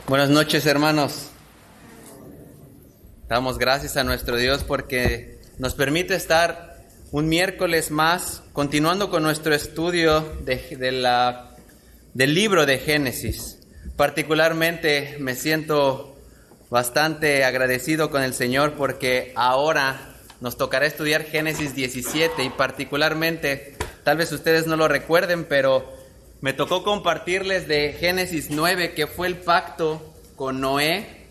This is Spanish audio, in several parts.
Buenas noches, hermanos. Damos gracias a nuestro Dios porque nos permite estar un miércoles más continuando con nuestro estudio del libro de Génesis. Particularmente me siento bastante agradecido con el Señor porque ahora nos tocará estudiar Génesis 17 y particularmente, tal vez ustedes no lo recuerden, pero me tocó compartirles de Génesis 9, que fue el pacto con Noé,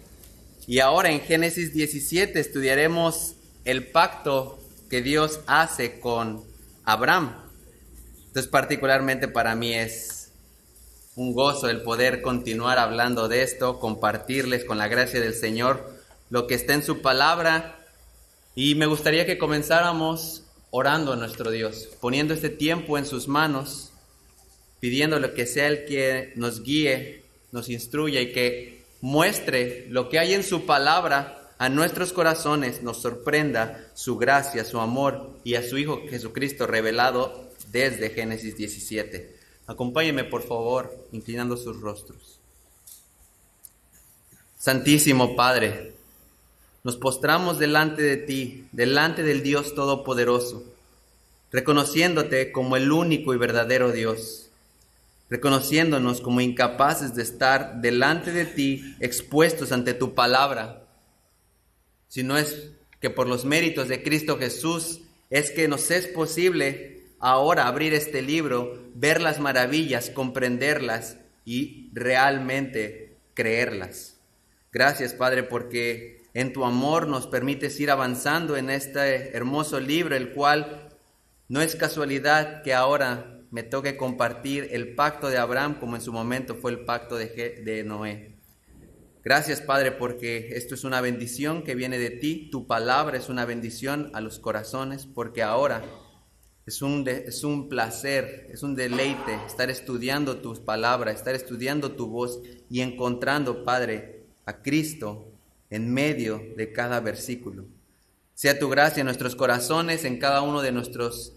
y ahora en Génesis 17 estudiaremos el pacto que Dios hace con Abraham. Entonces, particularmente para mí es un gozo el poder continuar hablando de esto, compartirles con la gracia del Señor lo que está en su palabra, y me gustaría que comenzáramos orando a nuestro Dios, poniendo este tiempo en sus manos, pidiéndole que sea el que nos guíe, nos instruya y que muestre lo que hay en su palabra a nuestros corazones, nos sorprenda su gracia, su amor y a su Hijo Jesucristo revelado desde Génesis 17. Acompáñenme, por favor, inclinando sus rostros. Santísimo Padre, nos postramos delante de ti, delante del Dios Todopoderoso, reconociéndote como el único y verdadero Dios, reconociéndonos como incapaces de estar delante de ti, expuestos ante tu palabra, si no es que por los méritos de Cristo Jesús es que nos es posible ahora abrir este libro, ver las maravillas, comprenderlas y realmente creerlas. Gracias, Padre, porque en tu amor nos permites ir avanzando en este hermoso libro, el cual no es casualidad que ahora me toque compartir el pacto de Abraham como en su momento fue el pacto de Noé. Gracias, Padre, porque esto es una bendición que viene de ti. Tu palabra es una bendición a los corazones, porque ahora es un placer, es un deleite estar estudiando tus palabras, estar estudiando tu voz y encontrando, Padre, a Cristo en medio de cada versículo. Sea tu gracia en nuestros corazones, en cada uno de nuestros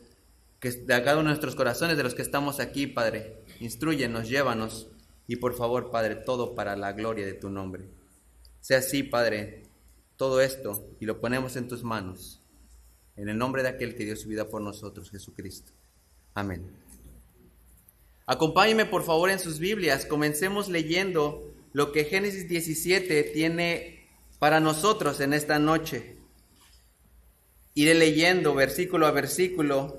corazones de los que estamos aquí, Padre. Instrúyenos, llévanos y por favor, Padre, todo para la gloria de tu nombre. Sea así, Padre, todo esto y lo ponemos en tus manos, en el nombre de aquel que dio su vida por nosotros, Jesucristo. Amén. Acompáñenme, por favor, en sus Biblias. Comencemos leyendo lo que Génesis 17 tiene para nosotros en esta noche. Iré leyendo versículo a versículo,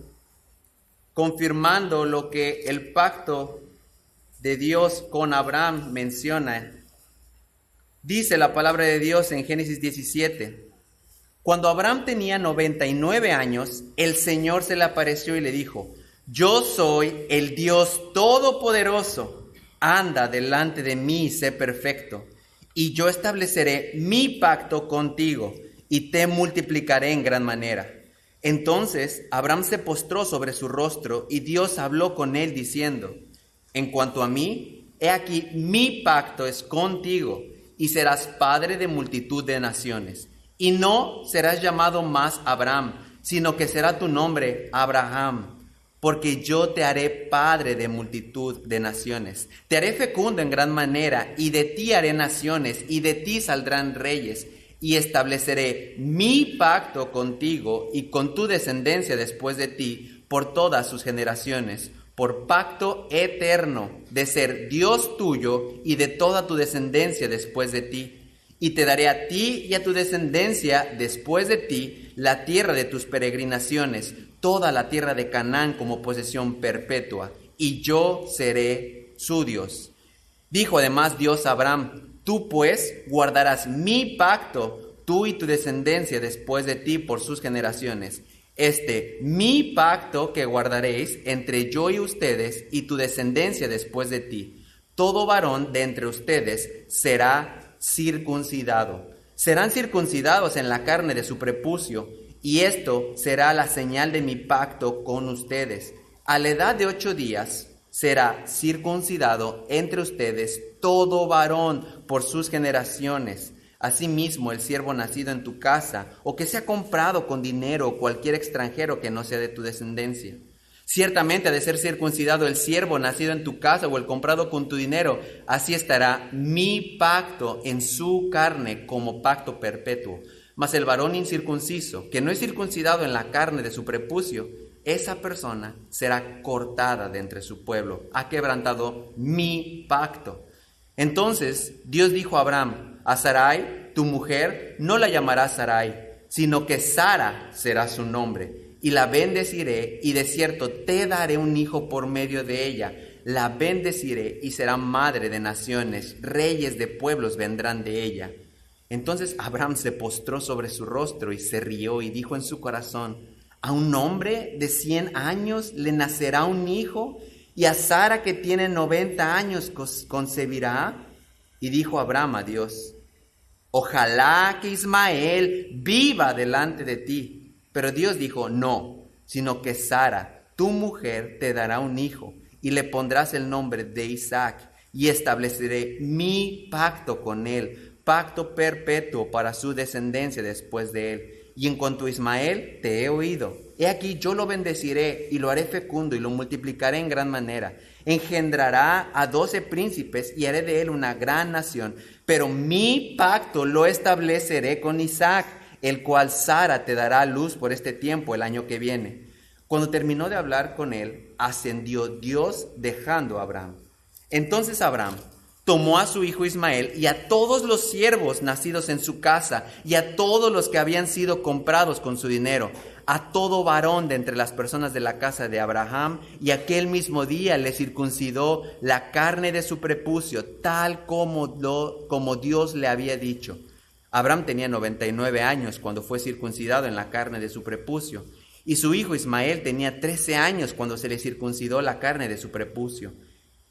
confirmando lo que el pacto de Dios con Abraham menciona. Dice la palabra de Dios en Génesis 17: cuando Abraham tenía 99 años, el Señor se le apareció y le dijo: yo soy el Dios Todopoderoso, anda delante de mí y sé perfecto, y yo estableceré mi pacto contigo y te multiplicaré en gran manera. Entonces Abraham se postró sobre su rostro y Dios habló con él diciendo: en cuanto a mí, he aquí mi pacto es contigo y serás padre de multitud de naciones. Y no serás llamado más Abraham, sino que será tu nombre Abraham, porque yo te haré padre de multitud de naciones. Te haré fecundo en gran manera y de ti haré naciones y de ti saldrán reyes. Y estableceré mi pacto contigo y con tu descendencia después de ti por todas sus generaciones, por pacto eterno de ser Dios tuyo y de toda tu descendencia después de ti. Y te daré a ti y a tu descendencia después de ti la tierra de tus peregrinaciones, toda la tierra de Canaán como posesión perpetua, y yo seré su Dios. Dijo además Dios a Abraham: tú pues guardarás mi pacto, tú y tu descendencia después de ti por sus generaciones. Mi pacto que guardaréis entre yo y ustedes y tu descendencia después de ti. Todo varón de entre ustedes será circuncidado. Serán circuncidados en la carne de su prepucio, y esto será la señal de mi pacto con ustedes. A la edad de 8 días será circuncidado entre ustedes todo varón por sus generaciones. Asimismo, el siervo nacido en tu casa, o que sea comprado con dinero, o cualquier extranjero que no sea de tu descendencia. Ciertamente ha de ser circuncidado el siervo nacido en tu casa, o el comprado con tu dinero. Así estará mi pacto en su carne como pacto perpetuo. Mas el varón incircunciso, que no es circuncidado en la carne de su prepucio, esa persona será cortada de entre su pueblo. Ha quebrantado mi pacto. Entonces Dios dijo a Abraham: a Sarai, tu mujer, no la llamarás Sarai, sino que Sara será su nombre, y la bendeciré, y de cierto te daré un hijo por medio de ella. La bendeciré y será madre de naciones, reyes de pueblos vendrán de ella. Entonces Abraham se postró sobre su rostro y se rió y dijo en su corazón: ¿a un hombre de 100 años le nacerá un hijo? ¿Y a Sara, que tiene 90 años, concebirá? Y dijo Abraham a Dios: ojalá que Ismael viva delante de ti. Pero Dios dijo: no, sino que Sara, tu mujer, te dará un hijo, y le pondrás el nombre de Isaac, y estableceré mi pacto con él, pacto perpetuo para su descendencia después de él. Y en cuanto a Ismael, te he oído. He aquí, yo lo bendeciré y lo haré fecundo y lo multiplicaré en gran manera. Engendrará a 12 príncipes y haré de él una gran nación. Pero mi pacto lo estableceré con Isaac, el cual Sara te dará a luz por este tiempo el año que viene. Cuando terminó de hablar con él, ascendió Dios dejando a Abraham. Entonces Abraham tomó a su hijo Ismael y a todos los siervos nacidos en su casa y a todos los que habían sido comprados con su dinero, a todo varón de entre las personas de la casa de Abraham, y aquel mismo día le circuncidó la carne de su prepucio, tal como Dios le había dicho. Abraham tenía 99 años cuando fue circuncidado en la carne de su prepucio, y su hijo Ismael tenía 13 años cuando se le circuncidó la carne de su prepucio.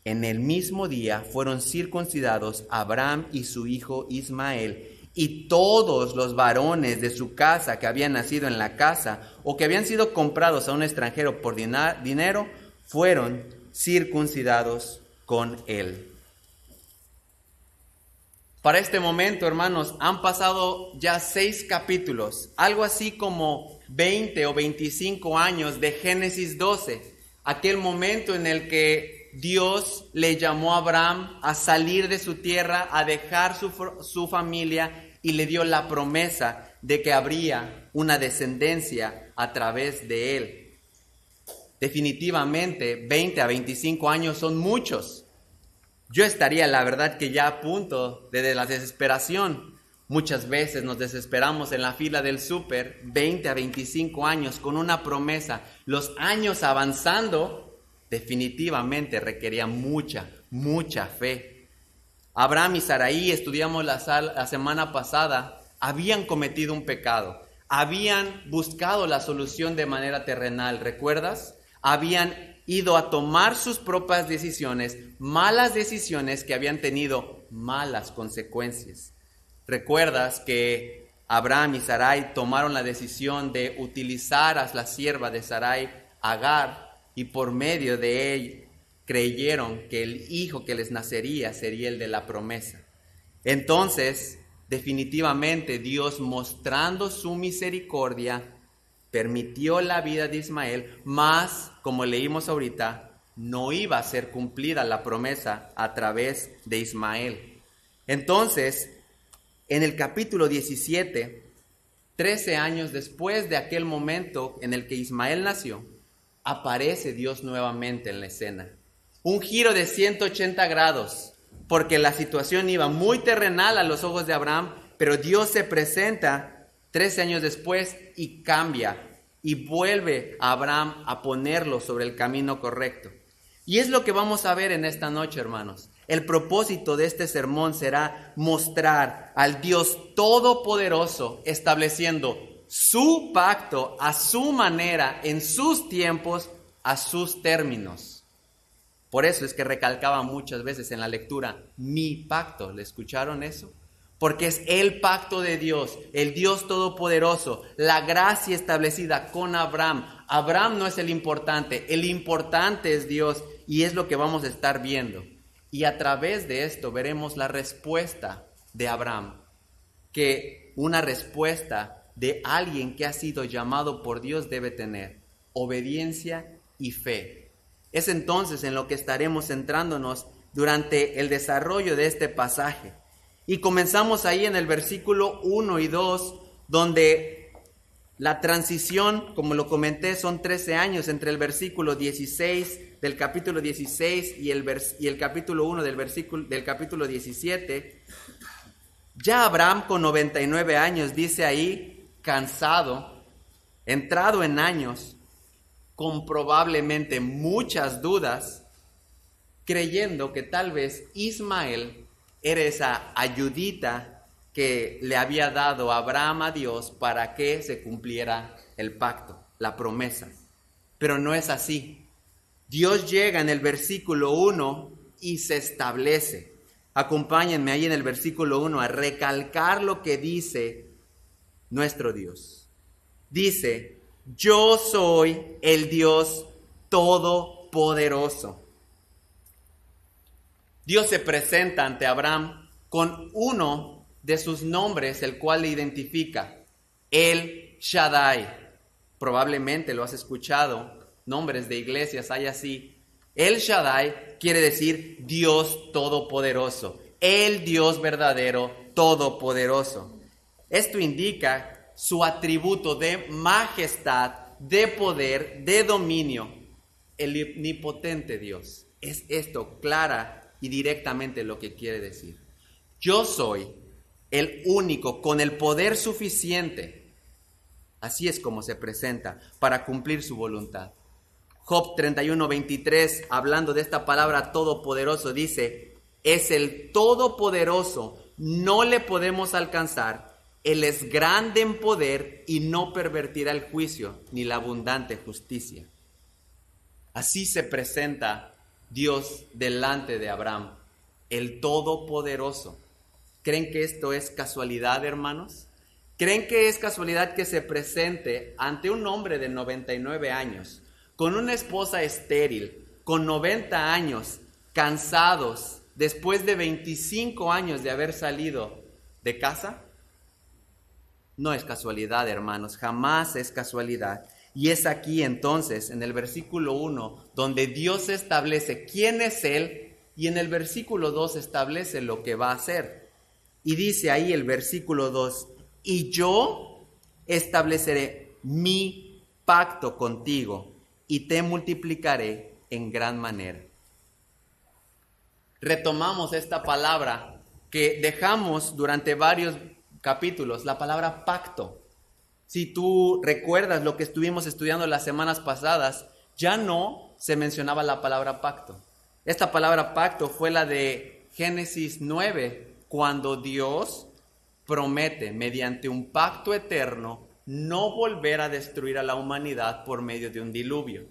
En el mismo día fueron circuncidados Abraham y su hijo Ismael, y todos los varones de su casa que habían nacido en la casa o que habían sido comprados a un extranjero por dinero, fueron circuncidados con él. Para este momento, hermanos, han pasado ya 6 capítulos, algo así como 20 o 25 años de Génesis 12, aquel momento en el que Dios le llamó a Abraham a salir de su tierra, a dejar su familia, y le dio la promesa de que habría una descendencia a través de él. Definitivamente, 20 a 25 años son muchos. Yo estaría, la verdad, que ya a punto de la desesperación. Muchas veces nos desesperamos en la fila del súper, 20 a 25 años con una promesa. Los años avanzando definitivamente requería mucha fe. Abraham y Sarai, estudiamos la semana pasada, habían cometido un pecado. Habían buscado la solución de manera terrenal, ¿recuerdas? Habían ido a tomar sus propias decisiones, malas decisiones que habían tenido malas consecuencias. ¿Recuerdas que Abraham y Sarai tomaron la decisión de utilizar a la sierva de Sarai, Agar, y por medio de ella creyeron que el hijo que les nacería sería el de la promesa? Entonces, definitivamente Dios, mostrando su misericordia, permitió la vida de Ismael, mas, como leímos ahorita, no iba a ser cumplida la promesa a través de Ismael. Entonces, en el capítulo 17, 13 años después de aquel momento en el que Ismael nació, aparece Dios nuevamente en la escena. Un giro de 180 grados, porque la situación iba muy terrenal a los ojos de Abraham, pero Dios se presenta 13 años después y cambia, y vuelve a Abraham a ponerlo sobre el camino correcto. Y es lo que vamos a ver en esta noche, hermanos. El propósito de este sermón será mostrar al Dios Todopoderoso estableciendo su pacto a su manera, en sus tiempos, a sus términos. Por eso es que recalcaba muchas veces en la lectura, mi pacto. ¿Le escucharon eso? Porque es el pacto de Dios, el Dios Todopoderoso, la gracia establecida con Abraham. Abraham no es el importante es Dios. y es lo que vamos a estar viendo. Y a través de esto veremos la respuesta de Abraham, que una respuesta de alguien que ha sido llamado por Dios debe tener: obediencia y fe. Es entonces en lo que estaremos centrándonos durante el desarrollo de este pasaje. Y comenzamos ahí en el versículo 1 y 2, donde la transición, como lo comenté, son 13 años entre el versículo 16 del capítulo 16 y el capítulo 1 del capítulo 17. Ya Abraham, con 99 años, dice ahí, cansado, entrado en años, con probablemente muchas dudas, creyendo que tal vez Ismael era esa ayudita que le había dado Abraham a Dios para que se cumpliera el pacto, la promesa. Pero no es así. Dios llega en el versículo 1 y se establece. Acompáñenme ahí en el versículo 1 a recalcar lo que dice nuestro Dios. Dice: yo soy el Dios Todopoderoso. Dios se presenta ante Abraham con uno de sus nombres, el cual le identifica: El Shaddai. Probablemente lo has escuchado, nombres de iglesias hay así. El Shaddai quiere decir Dios Todopoderoso, el Dios verdadero Todopoderoso. Esto indica su atributo de majestad, de poder, de dominio, el omnipotente Dios. Es esto clara y directamente lo que quiere decir. Yo soy el único con el poder suficiente. Así es como se presenta para cumplir su voluntad. Job 31:23, hablando de esta palabra todopoderoso, dice: es el todopoderoso, no le podemos alcanzar. Él es grande en poder y no pervertirá el juicio ni la abundante justicia. Así se presenta Dios delante de Abraham, el Todopoderoso. ¿Creen que esto es casualidad, hermanos? ¿Creen que es casualidad que se presente ante un hombre de 99 años, con una esposa estéril, con 90 años, cansados, después de 25 años de haber salido de casa? No es casualidad, hermanos, jamás es casualidad. Y es aquí entonces, en el versículo 1, donde Dios establece quién es Él, y en el versículo 2 establece lo que va a hacer. Y dice ahí el versículo 2: y yo estableceré mi pacto contigo y te multiplicaré en gran manera. Retomamos esta palabra que dejamos durante varios capítulos, la palabra pacto. Si tú recuerdas lo que estuvimos estudiando las semanas pasadas, ya no se mencionaba la palabra pacto. Esta palabra pacto fue la de Génesis 9, cuando Dios promete mediante un pacto eterno no volver a destruir a la humanidad por medio de un diluvio.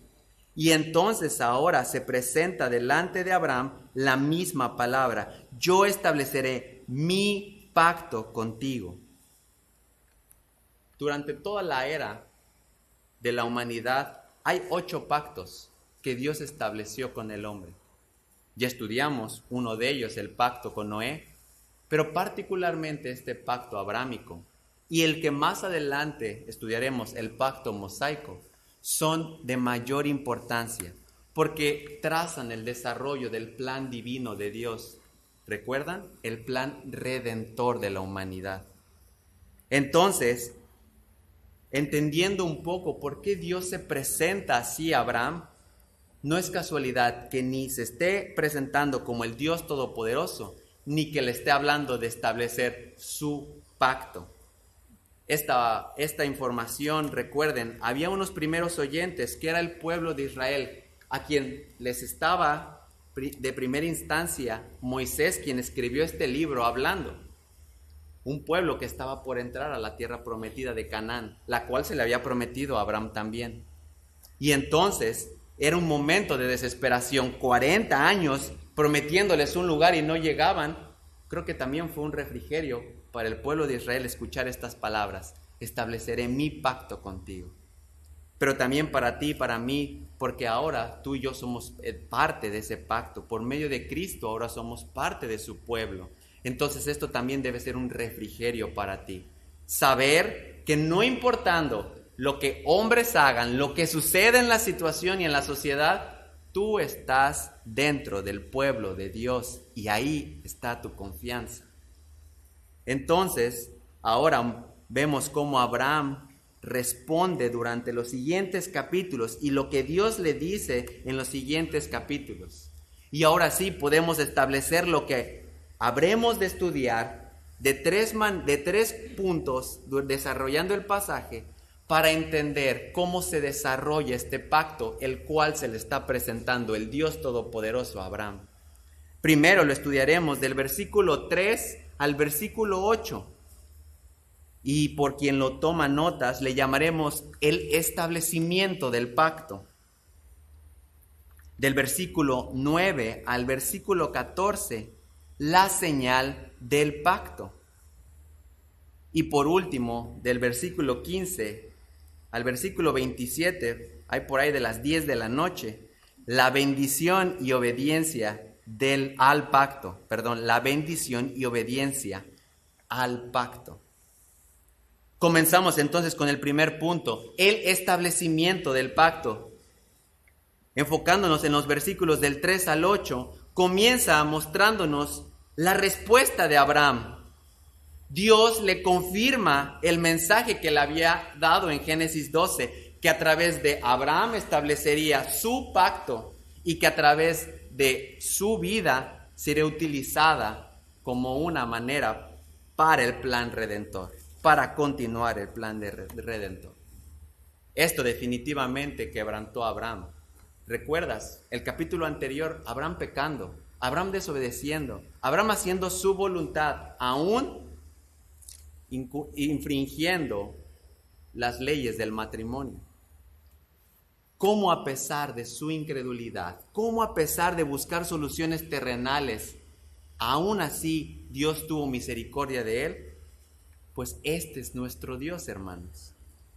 Y entonces ahora se presenta delante de Abraham la misma palabra: yo estableceré mi pacto contigo. Durante toda la era de la humanidad hay 8 pactos que Dios estableció con el hombre. Ya estudiamos uno de ellos, el pacto con Noé, pero particularmente este pacto abrámico y el que más adelante estudiaremos, el pacto mosaico, son de mayor importancia porque trazan el desarrollo del plan divino de Dios. ¿Recuerdan? El plan redentor de la humanidad. Entonces, entendiendo un poco por qué Dios se presenta así a Abraham, no es casualidad que ni se esté presentando como el Dios Todopoderoso, ni que le esté hablando de establecer su pacto. Esta información, recuerden, había unos primeros oyentes que era el pueblo de Israel, a quien les estaba de primera instancia Moisés, quien escribió este libro, hablando. Un pueblo que estaba por entrar a la tierra prometida de Canaán, la cual se le había prometido a Abraham también. Y entonces era un momento de desesperación, 40 años prometiéndoles un lugar y no llegaban. Creo que también fue un refrigerio para el pueblo de Israel escuchar estas palabras: estableceré mi pacto contigo. pero también para ti y para mí, porque ahora tú y yo somos parte de ese pacto. Por medio de Cristo ahora somos parte de su pueblo. Entonces esto también debe ser un refrigerio para ti. Saber que no importando lo que hombres hagan, lo que sucede en la situación y en la sociedad, tú estás dentro del pueblo de Dios y ahí está tu confianza. Entonces, ahora vemos cómo Abraham responde durante los siguientes capítulos y lo que Dios le dice en los siguientes capítulos. Y ahora sí podemos establecer lo que habremos de estudiar de tres puntos, desarrollando el pasaje, para entender cómo se desarrolla este pacto, el cual se le está presentando el Dios Todopoderoso a Abraham. Primero lo estudiaremos del versículo 3 al versículo 8. Y por quien lo toma notas, le llamaremos el establecimiento del pacto. Del versículo 9 al versículo 14, la señal del pacto. Y por último, del versículo 15 al versículo 27, hay por ahí de las 10 de la noche, la bendición y obediencia al pacto. La bendición y obediencia al pacto. Comenzamos entonces con el primer punto, el establecimiento del pacto. Enfocándonos en los versículos del 3 al 8, comienza mostrándonos la respuesta de Abraham. Dios le confirma el mensaje que le había dado en Génesis 12, que a través de Abraham establecería su pacto y que a través de su vida sería utilizada como una manera para el plan redentor, para continuar el plan de redentor. Esto definitivamente quebrantó a Abraham. ¿Recuerdas el capítulo anterior? Abraham pecando, Abraham desobedeciendo, Abraham haciendo su voluntad, aún infringiendo las leyes del matrimonio. Cómo a pesar de su incredulidad, cómo a pesar de buscar soluciones terrenales, aún así Dios tuvo misericordia de él. Pues este es nuestro Dios, hermanos,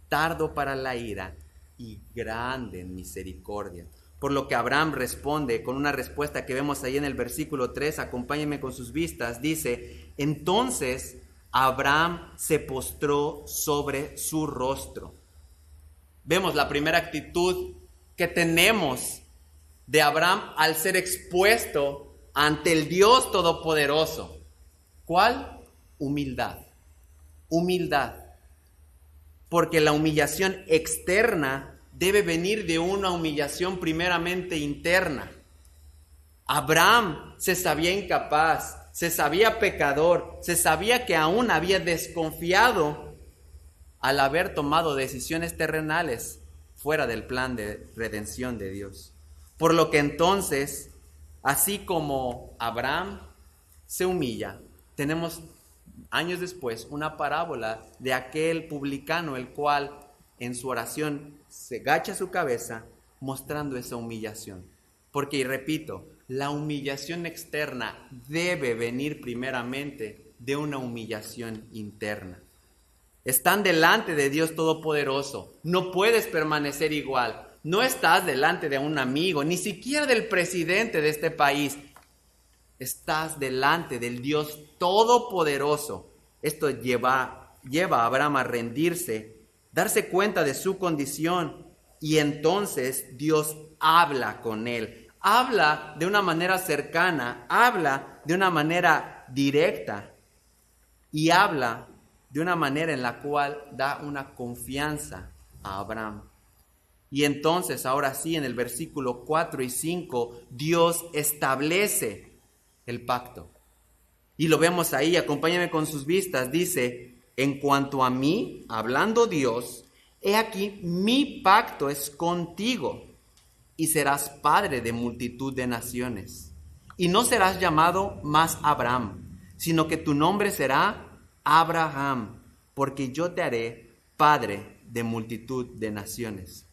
tardo para la ira y grande en misericordia. Por lo que Abraham responde con una respuesta que vemos ahí en el versículo 3, acompáñenme con sus vistas, dice: entonces Abraham se postró sobre su rostro. Vemos la primera actitud que tenemos de Abraham al ser expuesto ante el Dios Todopoderoso. ¿Cuál? Humildad. Humildad. Porque la humillación externa debe venir de una humillación primeramente interna. Abraham se sabía incapaz, se sabía pecador, se sabía que aún había desconfiado al haber tomado decisiones terrenales fuera del plan de redención de Dios. Por lo que entonces, así como Abraham se humilla, tenemos años después una parábola de aquel publicano, el cual en su oración se agacha su cabeza mostrando esa humillación. Porque, y repito, la humillación externa debe venir primeramente de una humillación interna. Están delante de Dios Todopoderoso, no puedes permanecer igual, no estás delante de un amigo, ni siquiera del presidente de este país, estás delante del Dios Todopoderoso. Esto lleva a Abraham a rendirse, darse cuenta de su condición, y entonces Dios habla con él. Habla de una manera cercana, habla de una manera directa y habla de una manera en la cual da una confianza a Abraham. Y entonces, ahora sí, en el versículo 4 y 5, Dios establece el pacto. Y lo vemos ahí, acompáñame con sus vistas, dice: en cuanto a mí, hablando Dios, he aquí mi pacto es contigo, y serás padre de multitud de naciones. Y no serás llamado más Abraham, sino que tu nombre será Abraham, porque yo te haré padre de multitud de naciones.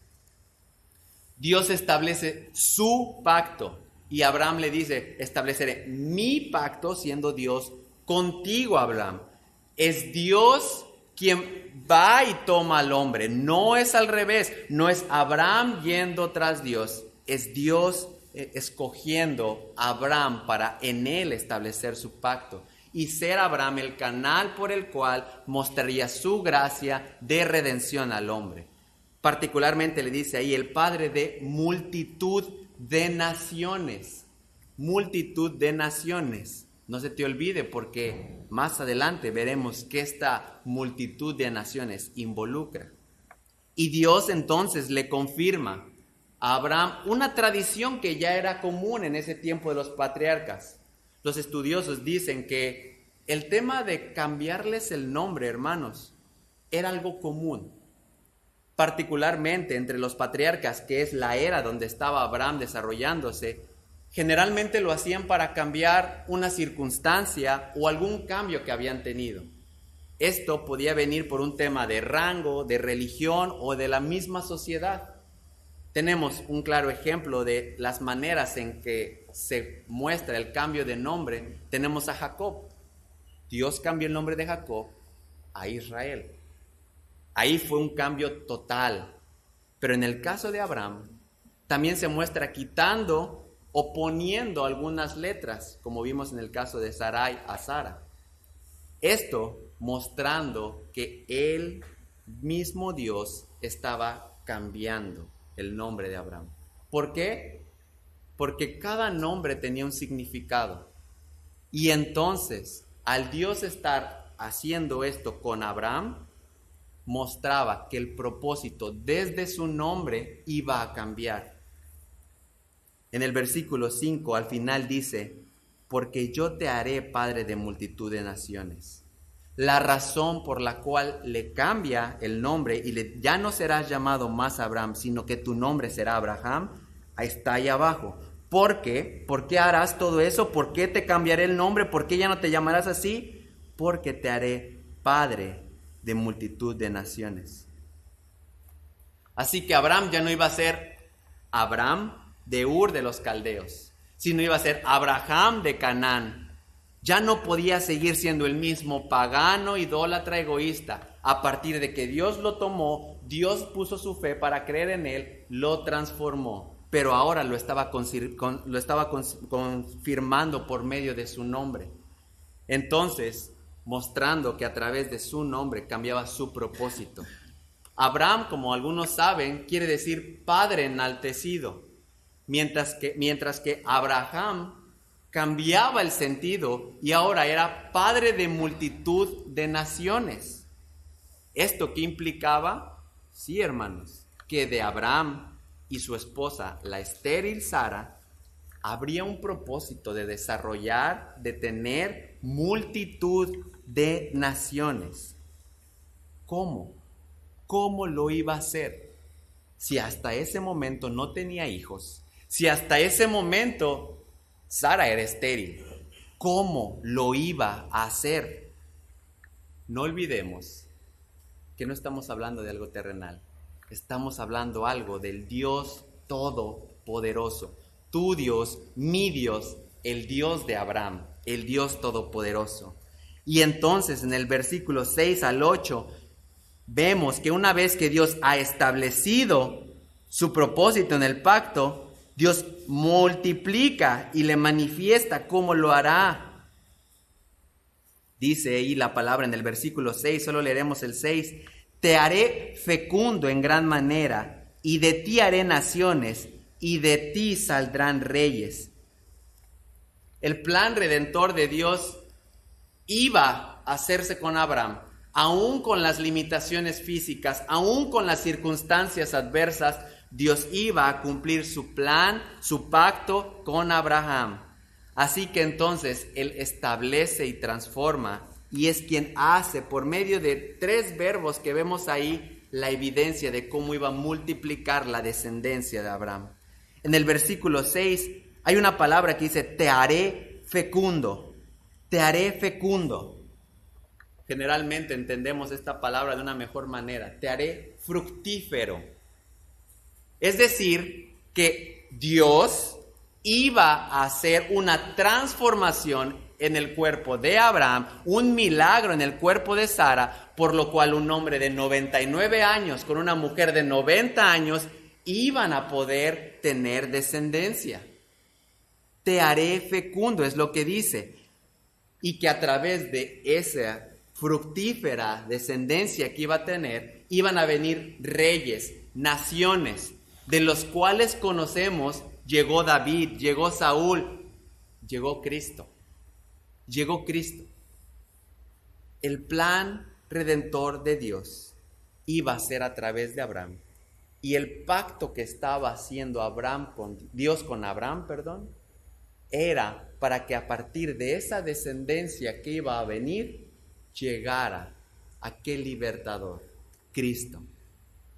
Dios establece su pacto y Abraham le dice: estableceré mi pacto, siendo Dios, contigo, Abraham. Es Dios quien va y toma al hombre. No es al revés, no es Abraham yendo tras Dios, es Dios escogiendo a Abraham para en él establecer su pacto y ser Abraham el canal por el cual mostraría su gracia de redención al hombre. Particularmente le dice ahí el padre de multitud de naciones. Multitud de naciones. No se te olvide porque más adelante veremos que esta multitud de naciones involucra. Y Dios entonces le confirma a Abraham una tradición que ya era común en ese tiempo de los patriarcas. Los estudiosos dicen que el tema de cambiarles el nombre, hermanos, era algo común. Particularmente entre los patriarcas, que es la era donde estaba Abraham desarrollándose, generalmente lo hacían para cambiar una circunstancia o algún cambio que habían tenido. Esto podía venir por un tema de rango, de religión o de la misma sociedad. Tenemos un claro ejemplo de las maneras en que se muestra el cambio de nombre. Tenemos a Jacob. Dios cambió el nombre de Jacob a Israel. Ahí fue un cambio total. Pero en el caso de Abraham, también se muestra quitando o poniendo algunas letras, como vimos en el caso de Sarai a Sara. Esto mostrando que el mismo Dios estaba cambiando el nombre de Abraham. ¿Por qué? Porque cada nombre tenía un significado. Y entonces, al Dios estar haciendo esto con Abraham, mostraba que el propósito desde su nombre iba a cambiar. En el versículo 5 al final dice, porque yo te haré padre de multitud de naciones. La razón por la cual le cambia el nombre y ya no serás llamado más Abraham, sino que tu nombre será Abraham, está ahí abajo. ¿Por qué? ¿Por qué harás todo eso? ¿Por qué te cambiaré el nombre? ¿Por qué ya no te llamarás así? Porque te haré padre de multitud de naciones. Así que Abraham ya no iba a ser Abraham de Ur de los Caldeos, sino iba a ser Abraham de Canaán. Ya no podía seguir siendo el mismo pagano, idólatra, egoísta. A partir de que Dios lo tomó, Dios puso su fe para creer en él, lo transformó. Pero ahora lo estaba confirmando por medio de su nombre. Entonces, mostrando que a través de su nombre cambiaba su propósito. Abraham, como algunos saben, quiere decir padre enaltecido, mientras que Abraham cambiaba el sentido y ahora era padre de multitud de naciones. ¿Esto qué implicaba? Sí, hermanos, que de Abraham y su esposa, la estéril Sara, habría un propósito de desarrollar, de tener multitud de naciones. ¿Cómo? ¿Cómo lo iba a hacer? Si hasta ese momento no tenía hijos, si hasta ese momento Sara era estéril, ¿cómo lo iba a hacer? No olvidemos que no estamos hablando de algo terrenal, estamos hablando algo del Dios Todopoderoso. Tu Dios, mi Dios, el Dios de Abraham, el Dios Todopoderoso. Y entonces en el versículo 6 al 8 vemos que una vez que Dios ha establecido su propósito en el pacto, Dios multiplica y le manifiesta cómo lo hará. Dice ahí la palabra en el versículo 6, solo leeremos el 6. Te haré fecundo en gran manera, y de ti haré naciones, y de ti saldrán reyes. El plan redentor de Dios iba a hacerse con Abraham, aún con las limitaciones físicas, aún con las circunstancias adversas. Dios iba a cumplir su plan, su pacto con Abraham. Así que entonces Él establece y transforma y es quien hace por medio de 3 verbos que vemos ahí la evidencia de cómo iba a multiplicar la descendencia de Abraham. En el versículo 6 hay una palabra que dice te haré fecundo, te haré fecundo. Generalmente entendemos esta palabra de una mejor manera, te haré fructífero. Es decir, que Dios iba a hacer una transformación en el cuerpo de Abraham, un milagro en el cuerpo de Sara, por lo cual un hombre de 99 años con una mujer de 90 años iban a poder tener descendencia. Te haré fecundo, es lo que dice. Y que a través de esa fructífera descendencia que iba a tener, iban a venir reyes, naciones, de los cuales conocemos, llegó David, llegó Saúl, llegó Cristo. Llegó Cristo. El plan redentor de Dios iba a ser a través de Abraham. Y el pacto que estaba haciendo Dios con Abraham, era para que a partir de esa descendencia que iba a venir, llegara aquel libertador, Cristo.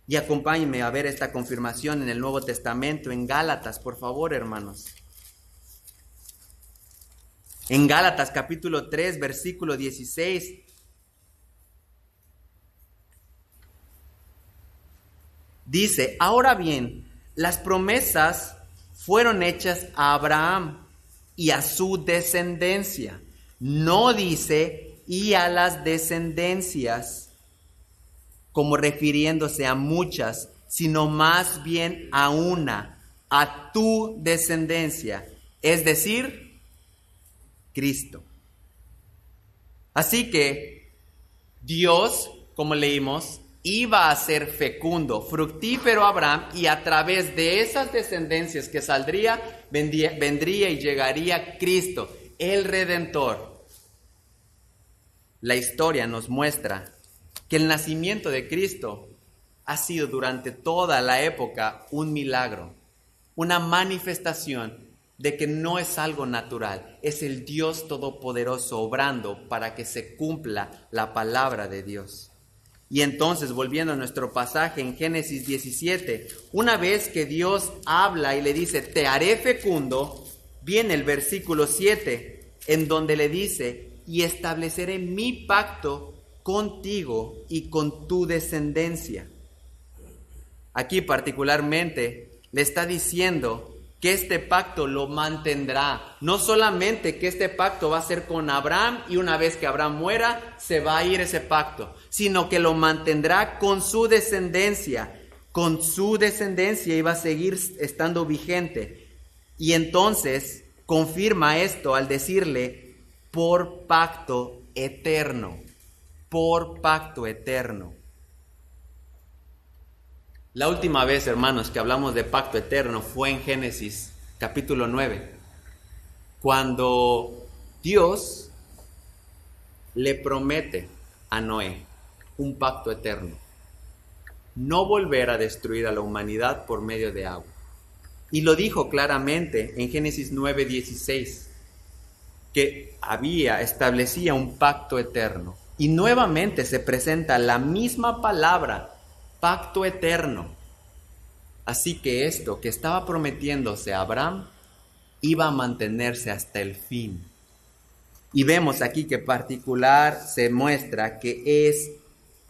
Y acompáñenme a ver esta confirmación en el Nuevo Testamento, en Gálatas, por favor, hermanos. En Gálatas capítulo 3, versículo 16. Dice, ahora bien, las promesas fueron hechas a Abraham y a su descendencia. No dice, y a las descendencias, como refiriéndose a muchas, sino más bien a una, a tu descendencia, es decir, Cristo. Así que Dios, como leímos, iba a ser fecundo, fructífero Abraham, y a través de esas descendencias que saldría, vendría y llegaría Cristo, el Redentor. La historia nos muestra que el nacimiento de Cristo ha sido durante toda la época un milagro, una manifestación de que no es algo natural, es el Dios Todopoderoso obrando para que se cumpla la palabra de Dios. Y entonces, volviendo a nuestro pasaje en Génesis 17, una vez que Dios habla y le dice, te haré fecundo, viene el versículo 7, en donde le dice, y estableceré mi pacto contigo y con tu descendencia. Aquí particularmente le está diciendo que este pacto lo mantendrá. No solamente que este pacto va a ser con Abraham y una vez que Abraham muera se va a ir ese pacto, sino que lo mantendrá con su descendencia. Con su descendencia iba a seguir estando vigente. Y entonces confirma esto al decirle por pacto eterno. Por pacto eterno. La última vez, hermanos, que hablamos de pacto eterno fue en Génesis capítulo 9, cuando Dios le promete a Noé un pacto eterno, no volver a destruir a la humanidad por medio de agua. Y lo dijo claramente en Génesis 9:16, que establecía un pacto eterno. Y nuevamente se presenta la misma palabra, pacto eterno. Así que esto que estaba prometiéndose a Abraham iba a mantenerse hasta el fin. Y vemos aquí que particular se muestra que es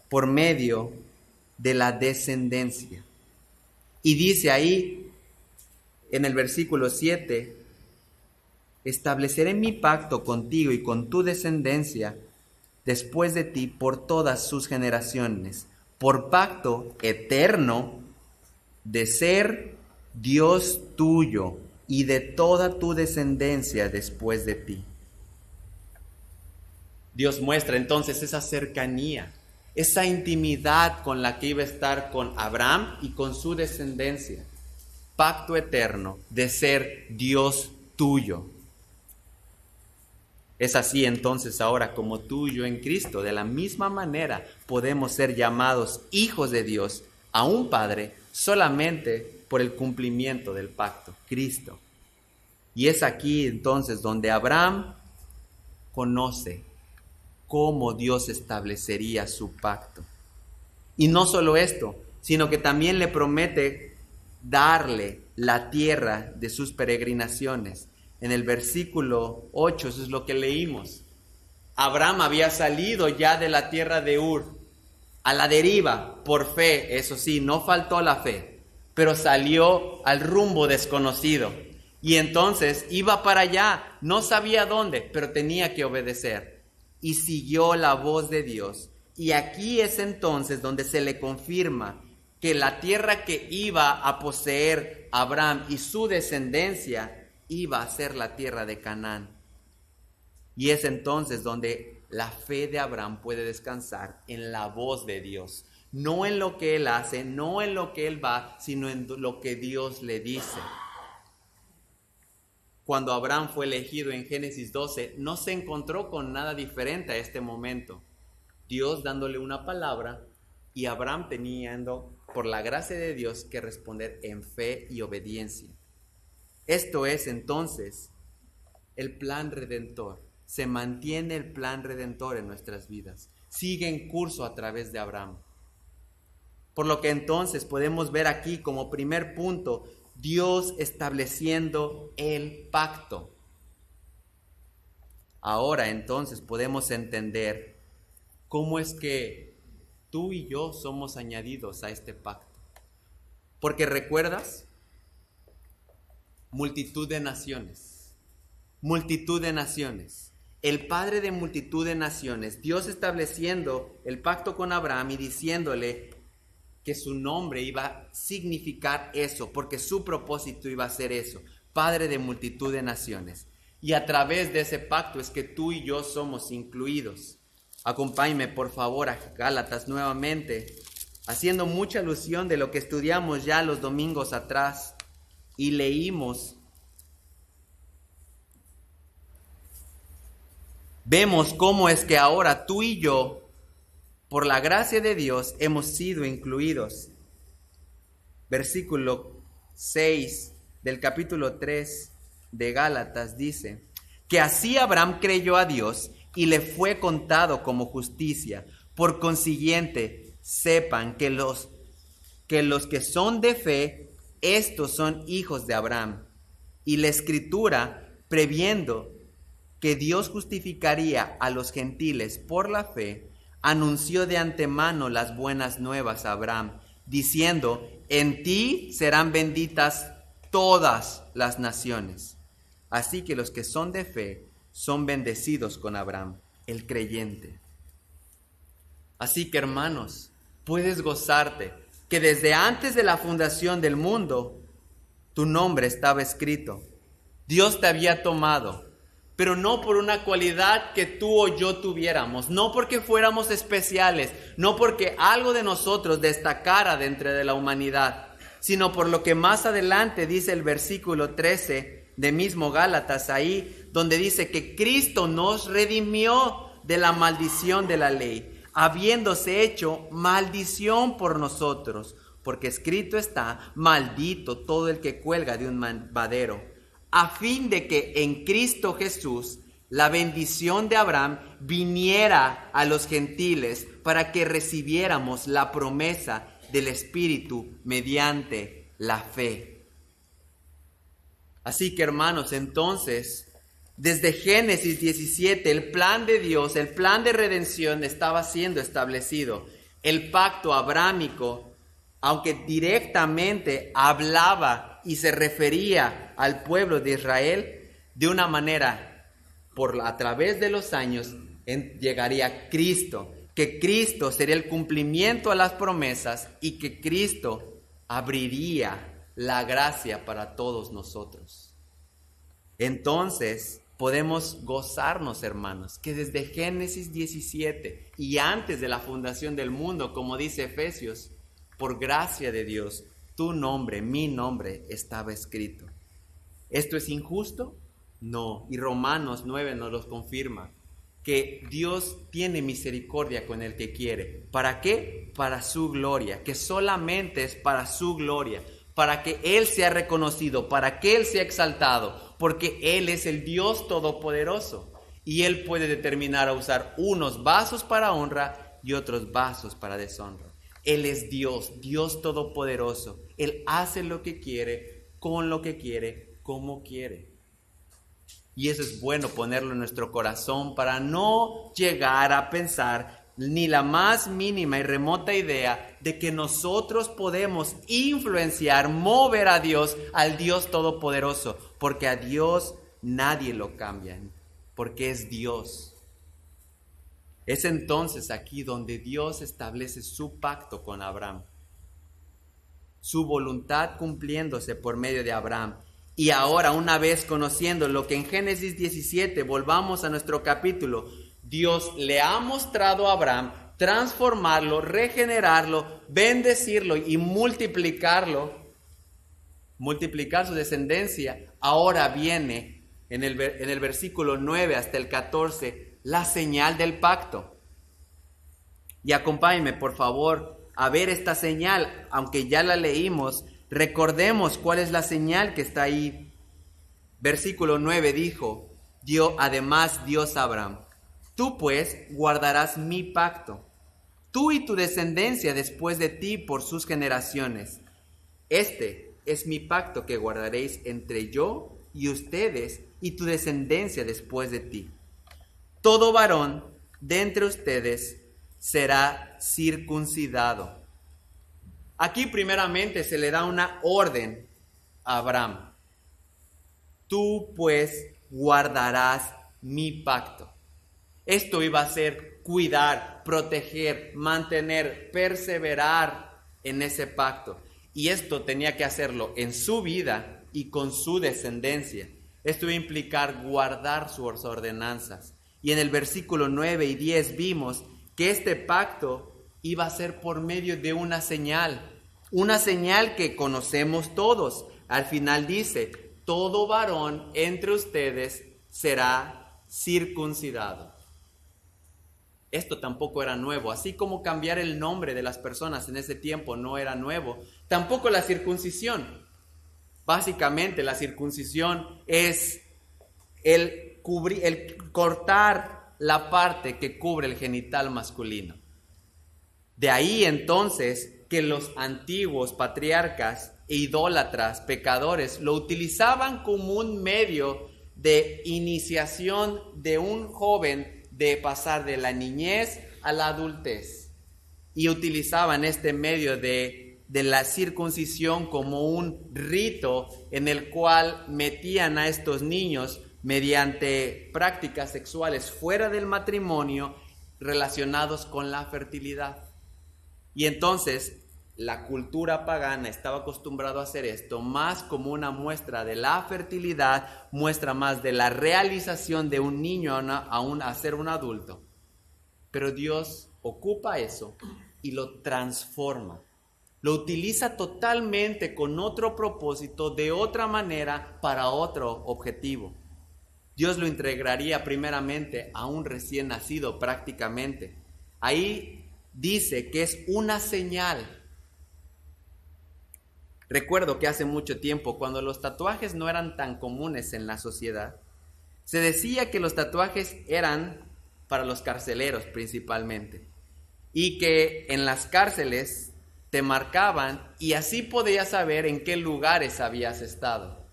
por medio de la descendencia. Y dice ahí en el versículo 7, estableceré mi pacto contigo y con tu descendencia después de ti por todas sus generaciones, por pacto eterno de ser Dios tuyo y de toda tu descendencia después de ti. Dios muestra entonces esa cercanía, esa intimidad con la que iba a estar con Abraham y con su descendencia. Pacto eterno de ser Dios tuyo. Es así entonces ahora como tú y yo en Cristo, de la misma manera podemos ser llamados hijos de Dios a un Padre solamente por el cumplimiento del pacto, Cristo. Y es aquí entonces donde Abraham conoce cómo Dios establecería su pacto. Y no solo esto, sino que también le promete darle la tierra de sus peregrinaciones. En el versículo 8, eso es lo que leímos. Abraham había salido ya de la tierra de Ur, a la deriva, por fe, eso sí, no faltó la fe, pero salió al rumbo desconocido. Y entonces iba para allá, no sabía dónde, pero tenía que obedecer. Y siguió la voz de Dios. Y aquí es entonces donde se le confirma que la tierra que iba a poseer Abraham y su descendencia iba a ser la tierra de Canaán. Y es entonces donde la fe de Abraham puede descansar en la voz de Dios. No en lo que él hace, no en lo que él va, sino en lo que Dios le dice. Cuando Abraham fue elegido en Génesis 12, no se encontró con nada diferente a este momento. Dios dándole una palabra y Abraham teniendo, por la gracia de Dios, que responder en fe y obediencia. Esto es entonces el plan redentor. Se mantiene el plan redentor en nuestras vidas. Sigue en curso a través de Abraham. Por lo que entonces podemos ver aquí como primer punto, Dios estableciendo el pacto. Ahora entonces podemos entender cómo es que tú y yo somos añadidos a este pacto. Porque recuerdas, multitud de naciones, multitud de naciones. El padre de multitud de naciones, Dios estableciendo el pacto con Abraham y diciéndole que su nombre iba a significar eso, porque su propósito iba a ser eso, padre de multitud de naciones. Y a través de ese pacto es que tú y yo somos incluidos. Acompáñame por favor a Gálatas nuevamente, haciendo mucha alusión de lo que estudiamos ya los domingos atrás y leímos. Vemos cómo es que ahora tú y yo, por la gracia de Dios, hemos sido incluidos. Versículo 6 del capítulo 3 de Gálatas dice, que así Abraham creyó a Dios y le fue contado como justicia. Por consiguiente, sepan que los que son de fe, estos son hijos de Abraham. Y la Escritura, previendo que Dios justificaría a los gentiles por la fe, anunció de antemano las buenas nuevas a Abraham, diciendo, en ti serán benditas todas las naciones. Así que los que son de fe son bendecidos con Abraham, el creyente. Así que, hermanos, puedes gozarte que desde antes de la fundación del mundo, tu nombre estaba escrito. Dios te había tomado, pero no por una cualidad que tú o yo tuviéramos, no porque fuéramos especiales, no porque algo de nosotros destacara dentro de la humanidad, sino por lo que más adelante dice el versículo 13 de mismo Gálatas ahí, donde dice que Cristo nos redimió de la maldición de la ley, habiéndose hecho maldición por nosotros, porque escrito está, maldito todo el que cuelga de un madero, a fin de que en Cristo Jesús la bendición de Abraham viniera a los gentiles para que recibiéramos la promesa del Espíritu mediante la fe. Así que, hermanos, entonces, desde Génesis 17, el plan de Dios, el plan de redención estaba siendo establecido. El pacto abrámico, aunque directamente hablaba y se refería al pueblo de Israel, de una manera, a través de los años, llegaría Cristo, que Cristo sería el cumplimiento a las promesas y que Cristo abriría la gracia para todos nosotros. Entonces, podemos gozarnos, hermanos, que desde Génesis 17 y antes de la fundación del mundo, como dice Efesios, por gracia de Dios, tu nombre, mi nombre, estaba escrito. ¿Esto es injusto? No. Y Romanos 9 nos lo confirma, que Dios tiene misericordia con el que quiere. ¿Para qué? Para su gloria, que solamente es para su gloria, para que Él sea reconocido, para que Él sea exaltado, porque Él es el Dios todopoderoso y Él puede determinar a usar unos vasos para honra y otros vasos para deshonra. Él es Dios, Dios todopoderoso. Él hace lo que quiere, con lo que quiere, como quiere. Y eso es bueno ponerlo en nuestro corazón para no llegar a pensar ni la más mínima y remota idea de que nosotros podemos influenciar, mover a Dios, al Dios Todopoderoso, porque a Dios nadie lo cambia, porque es Dios. Es entonces aquí donde Dios establece su pacto con Abraham, su voluntad cumpliéndose por medio de Abraham. Y ahora, una vez conociendo lo que en Génesis 17, volvamos a nuestro capítulo, Dios le ha mostrado a Abraham transformarlo, regenerarlo, bendecirlo y multiplicar su descendencia. Ahora viene en el versículo 9 hasta el 14 la señal del pacto. Y acompáñenme, por favor, a ver esta señal, aunque ya la leímos. Recordemos cuál es la señal que está ahí. Versículo 9 dijo, además Dios a Abraham: tú pues guardarás mi pacto, tú y tu descendencia después de ti por sus generaciones. Este es mi pacto que guardaréis entre yo y ustedes y tu descendencia después de ti. Todo varón de entre ustedes será circuncidado. Aquí primeramente se le da una orden a Abraham. Tú pues guardarás mi pacto. Esto iba a ser cuidar, proteger, mantener, perseverar en ese pacto. Y esto tenía que hacerlo en su vida y con su descendencia. Esto iba a implicar guardar sus ordenanzas. Y en el versículo 9 y 10 vimos que este pacto iba a ser por medio de una señal que conocemos todos. Al final dice, todo varón entre ustedes será circuncidado. Esto tampoco era nuevo, así como cambiar el nombre de las personas en ese tiempo no era nuevo, tampoco la circuncisión. Básicamente la circuncisión es el cortar la parte que cubre el genital masculino. De ahí entonces que los antiguos patriarcas e idólatras, pecadores, lo utilizaban como un medio de iniciación de un joven de pasar de la niñez a la adultez. Y utilizaban este medio de la circuncisión como un rito en el cual metían a estos niños mediante prácticas sexuales fuera del matrimonio relacionados con la fertilidad. Y entonces la cultura pagana estaba acostumbrado a hacer esto más como una muestra de la fertilidad, muestra más de la realización de un niño a ser un adulto. Pero Dios ocupa eso y lo transforma. Lo utiliza totalmente con otro propósito, de otra manera, para otro objetivo. Dios lo entregaría primeramente a un recién nacido prácticamente. Ahí dice que es una señal. Recuerdo que hace mucho tiempo, cuando los tatuajes no eran tan comunes en la sociedad, se decía que los tatuajes eran para los carceleros principalmente, y que en las cárceles te marcaban y así podías saber en qué lugares habías estado.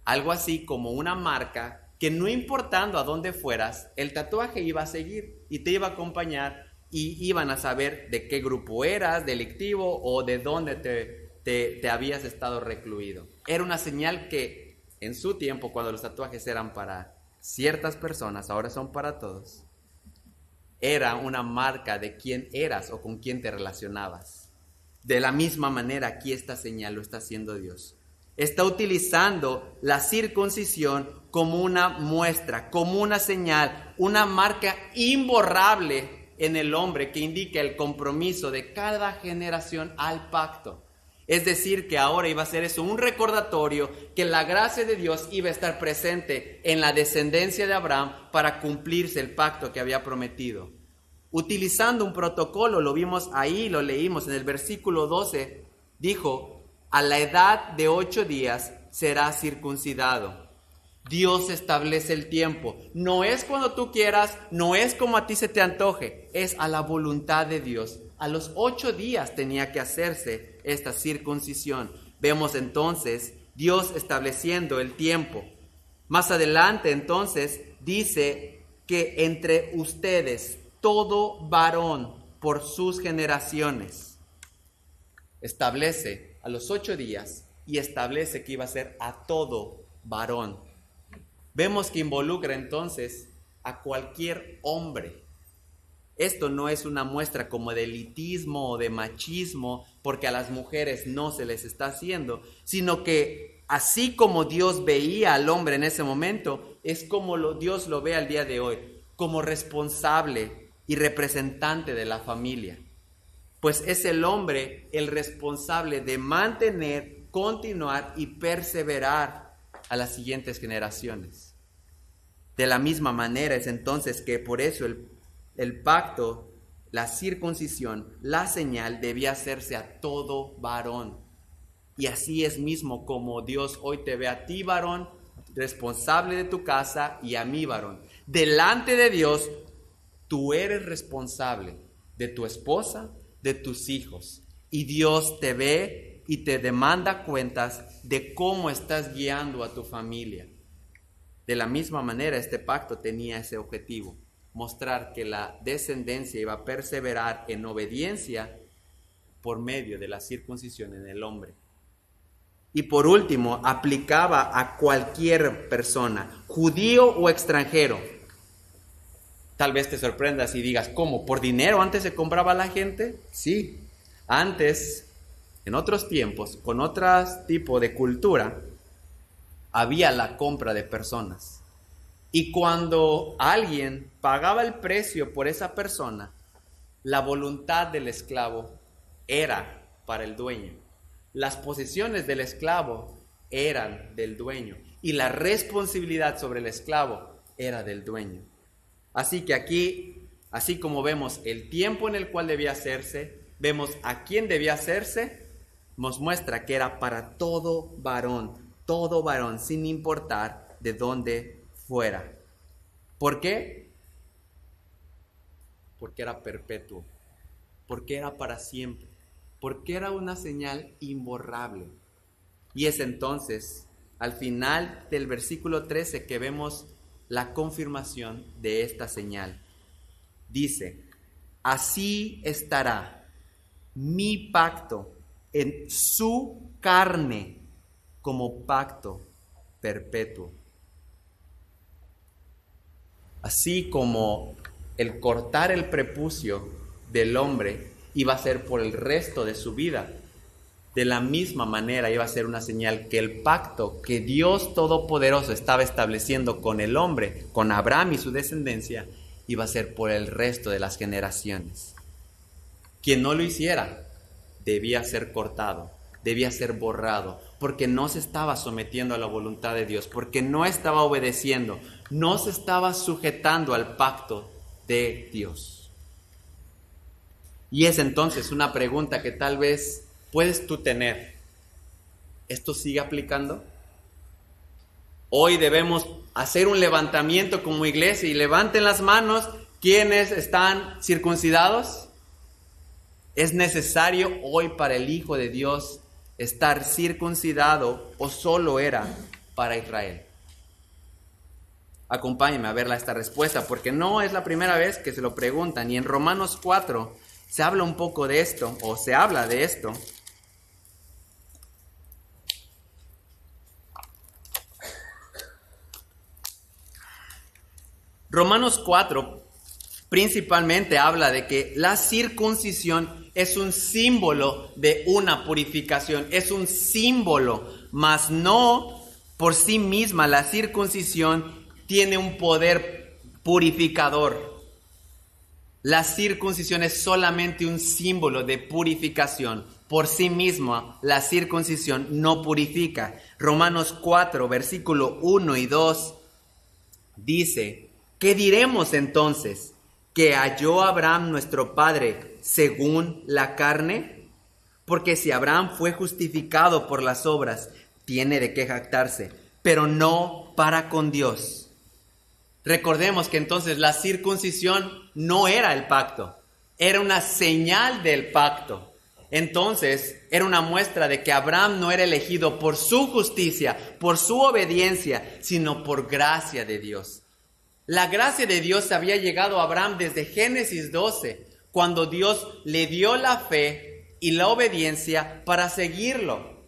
Algo así como una marca que no importando a dónde fueras, el tatuaje iba a seguir y te iba a acompañar y iban a saber de qué grupo eras, delictivo, o de dónde te habías estado recluido. Era una señal que en su tiempo, cuando los tatuajes eran para ciertas personas, ahora son para todos, era una marca de quién eras o con quién te relacionabas. De la misma manera, aquí esta señal lo está haciendo Dios. Está utilizando la circuncisión como una muestra, como una señal, una marca imborrable en el hombre que indica el compromiso de cada generación al pacto. Es decir, que ahora iba a ser eso, un recordatorio que la gracia de Dios iba a estar presente en la descendencia de Abraham para cumplirse el pacto que había prometido. Utilizando un protocolo, lo vimos ahí, lo leímos en el versículo 12, dijo, a la edad de 8 días será circuncidado. Dios establece el tiempo. No es cuando tú quieras, no es como a ti se te antoje, es a la voluntad de Dios. A los 8 días tenía que hacerse esta circuncisión. Vemos entonces Dios estableciendo el tiempo. Más adelante entonces dice que entre ustedes, todo varón por sus generaciones. Establece a los 8 días y establece que iba a ser a todo varón. Vemos que involucra entonces a cualquier hombre. Esto no es una muestra como de elitismo o de machismo, porque a las mujeres no se les está haciendo, sino que así como Dios veía al hombre en ese momento, es como Dios lo ve al día de hoy, como responsable y representante de la familia. Pues es el hombre el responsable de mantener, continuar y perseverar a las siguientes generaciones. De la misma manera es entonces que por eso el pacto, la circuncisión, la señal debía hacerse a todo varón. Y así es mismo como Dios hoy te ve a ti, varón, responsable de tu casa, y a mí, varón. Delante de Dios, tú eres responsable de tu esposa, de tus hijos. Y Dios te ve y te demanda cuentas de cómo estás guiando a tu familia. De la misma manera, este pacto tenía ese objetivo: mostrar que la descendencia iba a perseverar en obediencia por medio de la circuncisión en el hombre. Y por último, aplicaba a cualquier persona, judío o extranjero. Tal vez te sorprendas y digas, ¿cómo? ¿Por dinero antes se compraba a la gente? Sí. Antes, en otros tiempos, con otro tipo de cultura, había la compra de personas. Y cuando alguien pagaba el precio por esa persona, la voluntad del esclavo era para el dueño. Las posesiones del esclavo eran del dueño y la responsabilidad sobre el esclavo era del dueño. Así que aquí, así como vemos el tiempo en el cual debía hacerse, vemos a quién debía hacerse, nos muestra que era para todo varón, sin importar de dónde fuera. ¿Por qué? Porque era perpetuo, porque era para siempre, porque era una señal imborrable. Y es entonces, al final del versículo 13, que vemos la confirmación de esta señal. Dice, así estará mi pacto en su carne como pacto perpetuo. Así como el cortar el prepucio del hombre iba a ser por el resto de su vida, de la misma manera iba a ser una señal que el pacto que Dios Todopoderoso estaba estableciendo con el hombre, con Abraham y su descendencia, iba a ser por el resto de las generaciones. Quien no lo hiciera debía ser cortado, debía ser borrado, porque no se estaba sometiendo a la voluntad de Dios, porque no estaba obedeciendo, no se estaba sujetando al pacto de Dios. Y es entonces una pregunta que tal vez puedes tú tener. ¿Esto sigue aplicando? Hoy debemos hacer un levantamiento como iglesia y levanten las manos quienes están circuncidados. ¿Es necesario hoy para el Hijo de Dios estar circuncidado o solo era para Israel? Acompáñenme a ver esta respuesta, porque no es la primera vez que se lo preguntan, y en Romanos 4 se habla un poco de esto, o se habla de esto. Romanos 4 principalmente habla de que la circuncisión es un símbolo de una purificación, es un símbolo, mas no por sí misma. La circuncisión tiene un poder purificador. La circuncisión es solamente un símbolo de purificación. Por sí misma, la circuncisión no purifica. Romanos 4, versículo 1 y 2 dice, ¿qué diremos entonces? ¿Que halló Abraham nuestro padre según la carne? Porque si Abraham fue justificado por las obras, tiene de qué jactarse, pero no para con Dios. Recordemos que entonces la circuncisión no era el pacto, era una señal del pacto. Entonces era una muestra de que Abraham no era elegido por su justicia, por su obediencia, sino por gracia de Dios. La gracia de Dios había llegado a Abraham desde Génesis 12, cuando Dios le dio la fe y la obediencia para seguirlo.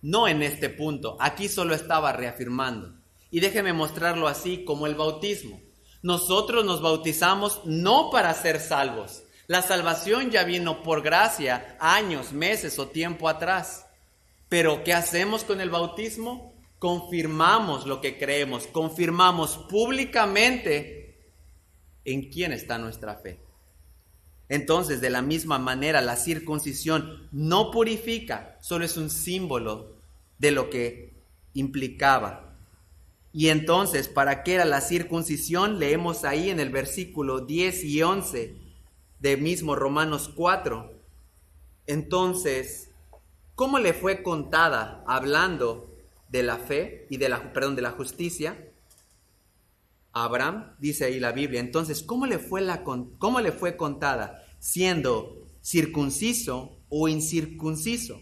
No en este punto, aquí solo estaba reafirmando. Y déjeme mostrarlo así como el bautismo. Nosotros nos bautizamos no para ser salvos. La salvación ya vino por gracia años, meses o tiempo atrás. Pero ¿qué hacemos con el bautismo? Confirmamos lo que creemos, confirmamos públicamente en quién está nuestra fe. Entonces, de la misma manera, la circuncisión no purifica, solo es un símbolo de lo que implicaba. Y entonces, ¿para qué era la circuncisión? Leemos ahí en el versículo 10 y 11 de mismo Romanos 4. Entonces, ¿cómo le fue contada, hablando de la fe y de la justicia? A Abraham, dice ahí la Biblia. Entonces, ¿cómo le fue contada? ¿Siendo circunciso o incircunciso?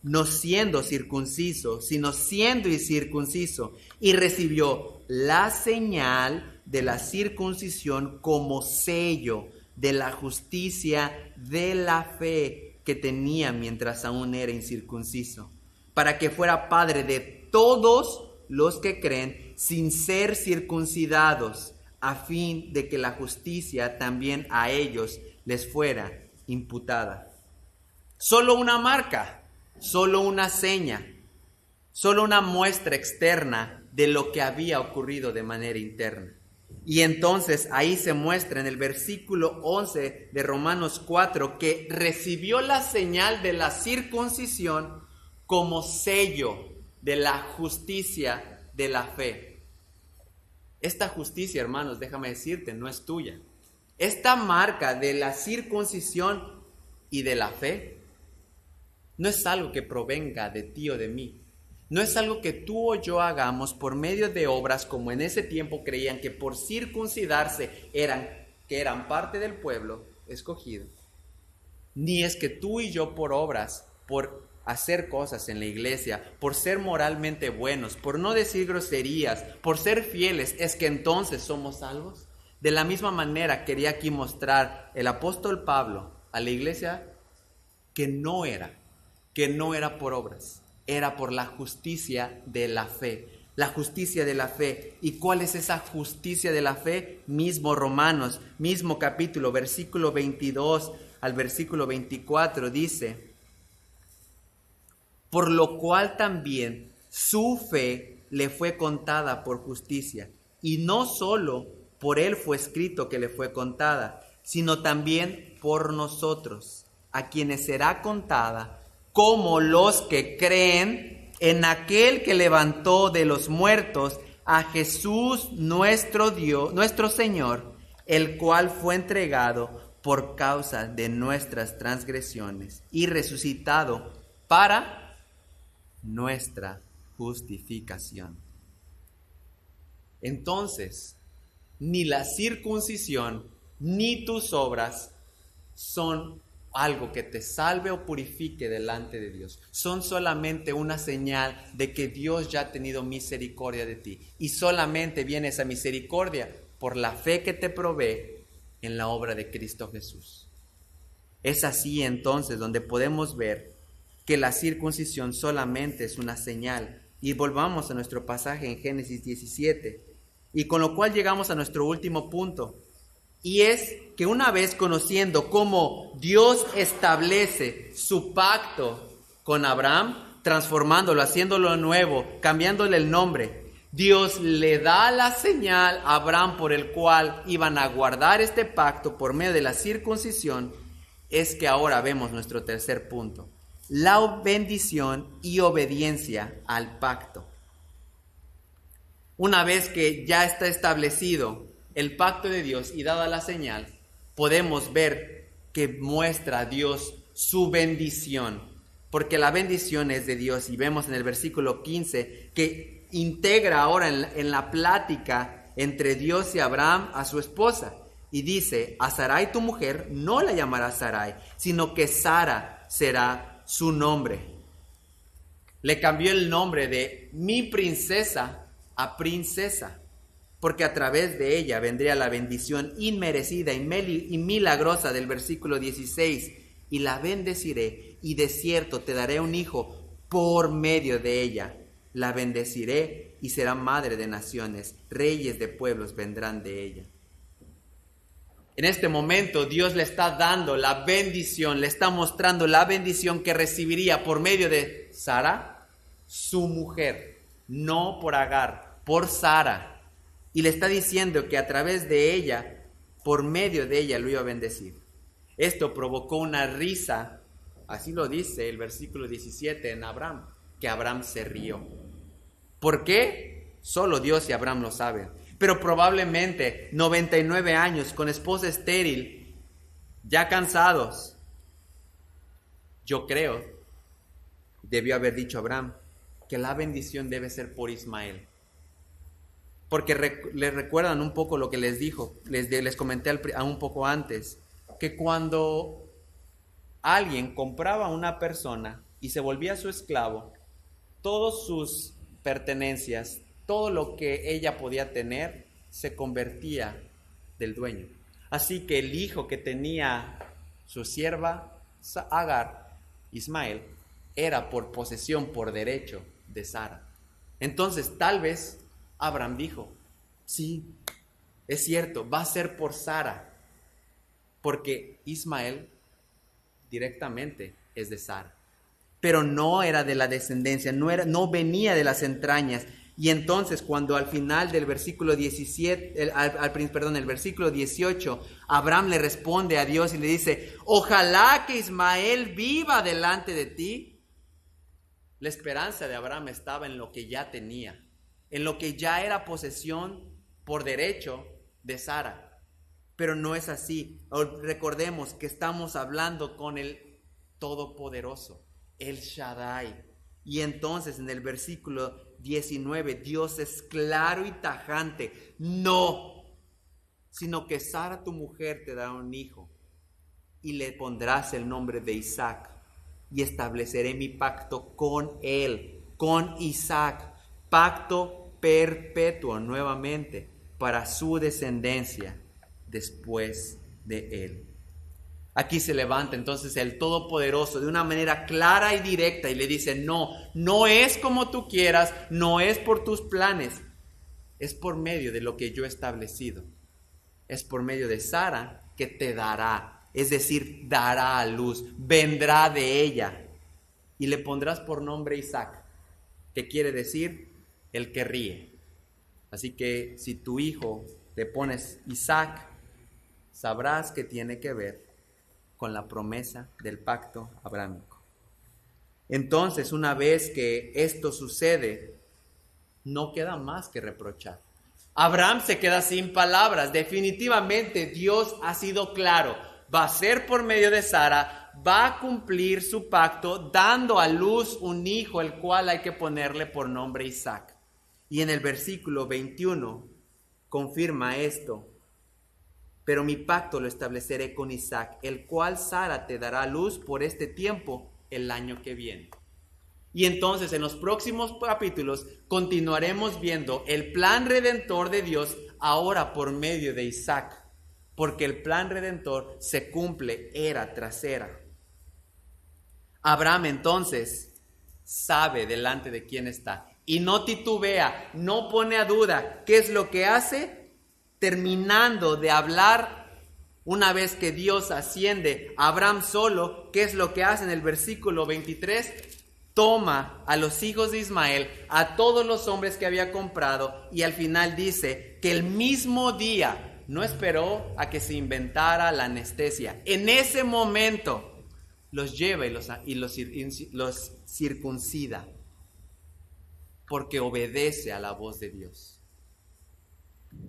No siendo circunciso, sino siendo incircunciso. Y recibió la señal de la circuncisión como sello de la justicia de la fe que tenía mientras aún era incircunciso, para que fuera padre de todos los que creen sin ser circuncidados, a fin de que la justicia también a ellos les fuera imputada. Solo una marca, solo una seña, solo una muestra externa de lo que había ocurrido de manera interna. Y entonces ahí se muestra en el versículo 11 de Romanos 4 que recibió la señal de la circuncisión como sello de la justicia de la fe. Esta justicia, hermanos, déjame decirte, no es tuya. Esta marca de la circuncisión y de la fe no es algo que provenga de ti o de mí. No es algo que tú o yo hagamos por medio de obras, como en ese tiempo creían que por circuncidarse eran parte del pueblo escogido. Ni es que tú y yo por obras, por hacer cosas en la iglesia, por ser moralmente buenos, por no decir groserías, por ser fieles, es que entonces somos salvos. De la misma manera quería aquí mostrar el apóstol Pablo a la iglesia que no era por obras. Era por la justicia de la fe. La justicia de la fe. ¿Y cuál es esa justicia de la fe? Mismo Romanos, mismo capítulo, versículo 22 al versículo 24 dice: por lo cual también su fe le fue contada por justicia. Y no solo por él fue escrito que le fue contada, sino también por nosotros, a quienes será contada como los que creen en aquel que levantó de los muertos a Jesús nuestro Dios, nuestro Señor, el cual fue entregado por causa de nuestras transgresiones y resucitado para nuestra justificación. Entonces, ni la circuncisión ni tus obras son algo que te salve o purifique delante de Dios. Son solamente una señal de que Dios ya ha tenido misericordia de ti. Y solamente viene esa misericordia por la fe que te provee en la obra de Cristo Jesús. Es así entonces donde podemos ver que la circuncisión solamente es una señal. Y volvamos a nuestro pasaje en Génesis 17. Y con lo cual llegamos a nuestro último punto. Y es que una vez conociendo cómo Dios establece su pacto con Abraham, transformándolo, haciéndolo nuevo, cambiándole el nombre, Dios le da la señal a Abraham por el cual iban a guardar este pacto por medio de la circuncisión. Es que ahora vemos nuestro tercer punto: la bendición y obediencia al pacto. Una vez que ya está establecido el pacto de Dios y dada la señal, podemos ver que muestra a Dios su bendición, porque la bendición es de Dios. Y vemos en el versículo 15 que integra ahora en la plática entre Dios y Abraham a su esposa, y dice: a Sarai tu mujer no la llamarás Sarai, sino que Sara será su nombre. Le cambió el nombre de mi princesa a princesa. porque a través de ella vendría la bendición inmerecida y milagrosa del versículo 16, y la bendeciré, y de cierto te daré un hijo por medio de ella. La bendeciré y será madre de naciones, reyes de pueblos vendrán de ella. En este momento Dios le está dando la bendición, le está mostrando la bendición que recibiría por medio de Sara, su mujer, no por Agar, por Sara. Y le está diciendo que a través de ella, por medio de ella, lo iba a bendecir. Esto provocó una risa, así lo dice el versículo 17 en Abraham, que Abraham se rió. ¿Por qué? Solo Dios y Abraham lo saben. Pero probablemente 99 años con esposa estéril, ya cansados, yo creo, debió haber dicho Abraham que la bendición debe ser por Ismael. Porque les recuerdan un poco lo que les dijo, les comenté un poco antes, que cuando alguien compraba a una persona y se volvía su esclavo, todas sus pertenencias, todo lo que ella podía tener, se convertía del dueño. Así que el hijo que tenía su sierva Agar, Ismael, era por posesión, por derecho de Sara. Entonces tal vez Abraham dijo, sí, es cierto, va a ser por Sara, porque Ismael directamente es de Sara, pero no era de la descendencia, no venía de las entrañas. Y entonces cuando al final del versículo 17, el versículo 18, Abraham le responde a Dios y le dice, ojalá que Ismael viva delante de ti. La esperanza de Abraham estaba en lo que ya tenía, en lo que ya era posesión por derecho de Sara. Pero no es así. Recordemos que estamos hablando con el Todopoderoso, el Shaddai. Y entonces en el versículo 19, Dios es claro y tajante. No, sino que Sara tu mujer te dará un hijo y le pondrás el nombre de Isaac y estableceré mi pacto con él, con Isaac, pacto perpetuo nuevamente para su descendencia después de él. Aquí se levanta entonces el Todopoderoso de una manera clara y directa y le dice, no es como tú quieras, no es por tus planes, es por medio de lo que yo he establecido. Es por medio de Sara que te dará, es decir, dará a luz, vendrá de ella y le pondrás por nombre Isaac, que quiere decir el que ríe. Así que si tu hijo le pones Isaac, sabrás que tiene que ver con la promesa del pacto abrámico. Entonces, una vez que esto sucede, no queda más que reprochar. Abraham se queda sin palabras. Definitivamente Dios ha sido claro. Va a ser por medio de Sara, va a cumplir su pacto, dando a luz un hijo, el cual hay que ponerle por nombre Isaac. Y en el versículo 21 confirma esto. Pero mi pacto lo estableceré con Isaac, el cual Sara te dará a luz por este tiempo el año que viene. Y entonces en los próximos capítulos continuaremos viendo el plan redentor de Dios ahora por medio de Isaac, porque el plan redentor se cumple era tras era. Abraham entonces sabe delante de quién está y no titubea, no pone a duda. ¿Qué es lo que hace? Terminando de hablar, una vez que Dios asciende a Abraham solo, ¿qué es lo que hace en el versículo 23? Toma a los hijos de Ismael, a todos los hombres que había comprado, y al final dice que el mismo día, no esperó a que se inventara la anestesia, en ese momento los lleva y los circuncida, porque obedece a la voz de Dios.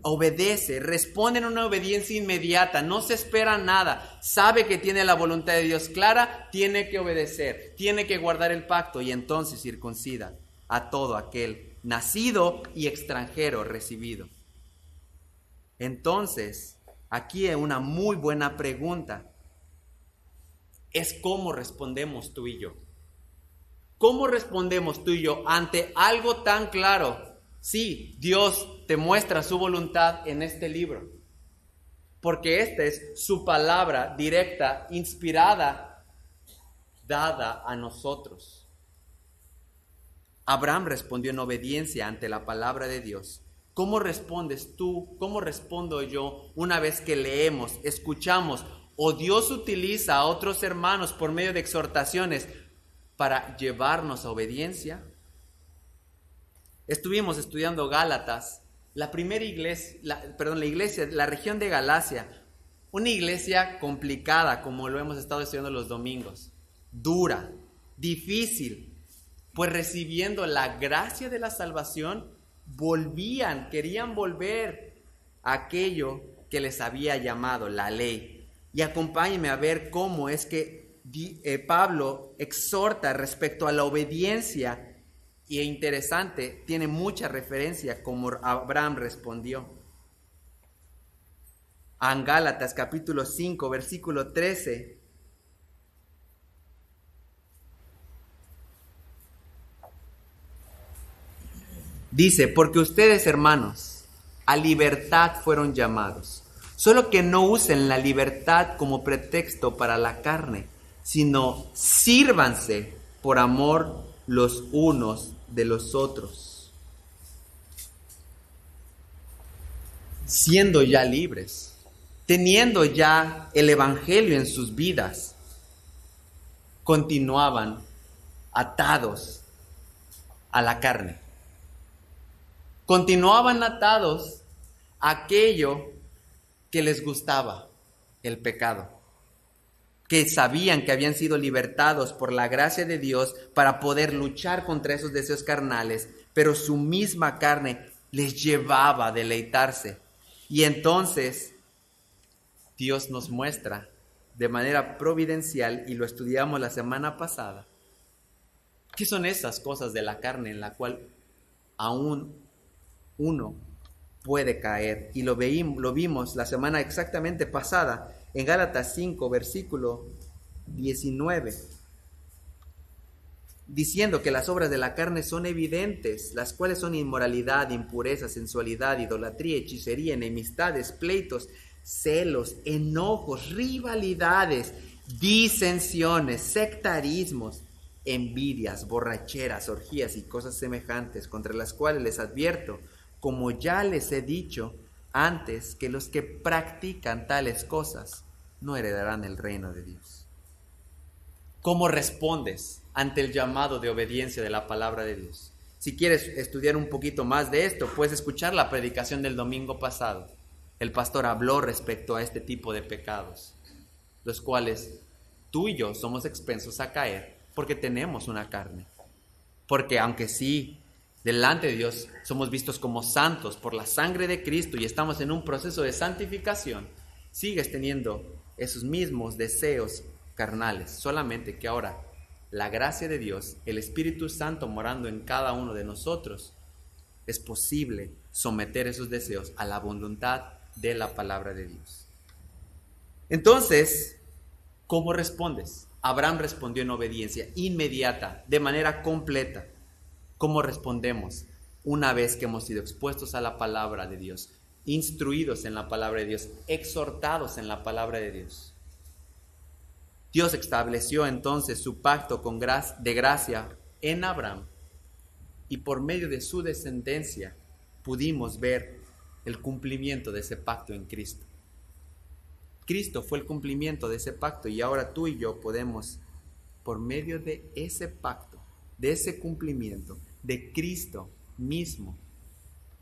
Obedece, responde en una obediencia inmediata, no se espera nada, sabe que tiene la voluntad de Dios clara, tiene que obedecer, tiene que guardar el pacto y entonces circuncida a todo aquel nacido y extranjero recibido. Entonces, aquí hay una muy buena pregunta, es cómo respondemos tú y yo. ¿Cómo respondemos tú y yo ante algo tan claro? Sí, Dios te muestra su voluntad en este libro, porque esta es su palabra directa, inspirada, dada a nosotros. Abraham respondió en obediencia ante la palabra de Dios. ¿Cómo respondes tú? ¿Cómo respondo yo una vez que leemos, escuchamos o Dios utiliza a otros hermanos por medio de exhortaciones para llevarnos a obediencia? Estuvimos estudiando Gálatas, la iglesia, la región de Galacia, una iglesia complicada, como lo hemos estado estudiando los domingos, dura, difícil, pues recibiendo la gracia de la salvación, querían volver a aquello que les había llamado la ley. Y acompáñenme a ver cómo es que Pablo exhorta respecto a la obediencia. Y interesante, tiene mucha referencia como Abraham respondió. En Gálatas capítulo 5, versículo 13. Dice, porque ustedes, hermanos, a libertad fueron llamados, solo que no usen la libertad como pretexto para la carne, sino sírvanse por amor los unos de los otros, siendo ya libres, teniendo ya el evangelio en sus vidas, continuaban atados a la carne. Continuaban atados a aquello que les gustaba, el pecado, que sabían que habían sido libertados por la gracia de Dios para poder luchar contra esos deseos carnales, pero su misma carne les llevaba a deleitarse. Y entonces Dios nos muestra de manera providencial, y lo estudiamos la semana pasada, ¿qué son esas cosas de la carne en la cual aún uno puede caer? Y lo vimos la semana exactamente pasada en Gálatas 5, versículo 19, diciendo que las obras de la carne son evidentes, las cuales son inmoralidad, impureza, sensualidad, idolatría, hechicería, enemistades, pleitos, celos, enojos, rivalidades, disensiones, sectarismos, envidias, borracheras, orgías y cosas semejantes, contra las cuales les advierto, como ya les he dicho antes, que los que practican tales cosas no heredarán el reino de Dios. ¿Cómo respondes ante el llamado de obediencia de la palabra de Dios? Si quieres estudiar un poquito más de esto, puedes escuchar la predicación del domingo pasado. El pastor habló respecto a este tipo de pecados, los cuales tú y yo somos expensos a caer porque tenemos una carne. Porque aunque sí, delante de Dios somos vistos como santos por la sangre de Cristo y estamos en un proceso de santificación, sigues teniendo esos mismos deseos carnales, solamente que ahora la gracia de Dios, el Espíritu Santo morando en cada uno de nosotros, es posible someter esos deseos a la voluntad de la palabra de Dios. Entonces, ¿cómo respondes? Abraham respondió en obediencia inmediata, de manera completa. ¿Cómo respondemos una vez que hemos sido expuestos a la palabra de Dios, instruidos en la palabra de Dios, exhortados en la palabra de Dios? Dios estableció entonces su pacto de gracia en Abraham, y por medio de su descendencia pudimos ver el cumplimiento de ese pacto en Cristo. Cristo fue el cumplimiento de ese pacto, y ahora tú y yo podemos, por medio de ese pacto, de ese cumplimiento, de Cristo mismo,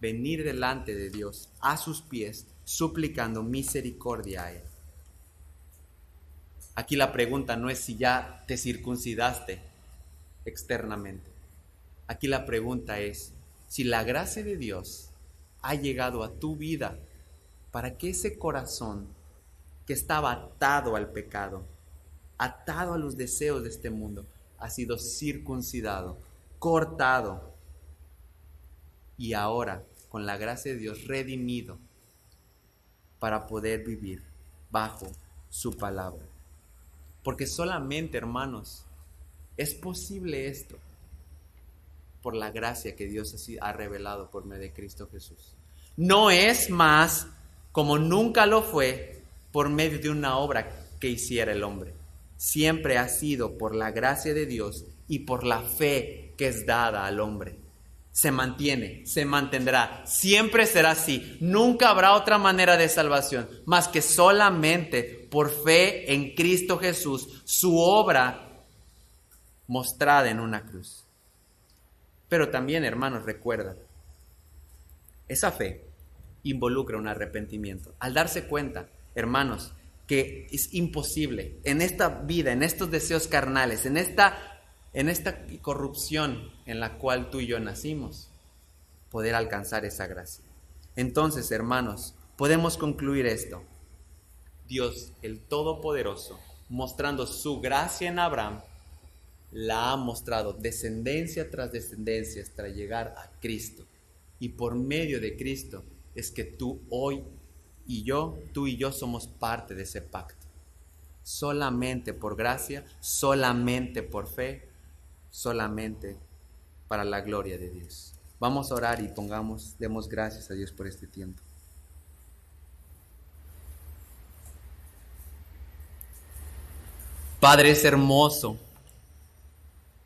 venir delante de Dios a sus pies, suplicando misericordia a Él. Aquí la pregunta no es si ya te circuncidaste externamente. Aquí la pregunta es si la gracia de Dios ha llegado a tu vida para que ese corazón que estaba atado al pecado, atado a los deseos de este mundo, ha sido circuncidado, cortado, y ahora, con la gracia de Dios, redimido para poder vivir bajo su palabra. Porque solamente, hermanos, es posible esto por la gracia que Dios ha revelado por medio de Cristo Jesús. no es más, como nunca lo fue, por medio de una obra que hiciera el hombre. Siempre ha sido por la gracia de Dios y por la fe que es dada al hombre. Se mantiene, se mantendrá, siempre será así. Nunca habrá otra manera de salvación más que solamente por fe en Cristo Jesús, su obra mostrada en una cruz. Pero también, hermanos, recuerda, esa fe involucra un arrepentimiento. Al darse cuenta, hermanos, que es imposible en esta vida, en estos deseos carnales, en esta corrupción en la cual tú y yo nacimos, poder alcanzar esa gracia. Entonces, hermanos, podemos concluir esto. Dios, el Todopoderoso, mostrando su gracia en Abraham, la ha mostrado descendencia tras descendencia hasta llegar a Cristo. Y por medio de Cristo es que tú y yo somos parte de ese pacto. Solamente por gracia, solamente por fe, solamente para la gloria de Dios. Vamos a orar y demos gracias a Dios por este tiempo. Padre, es hermoso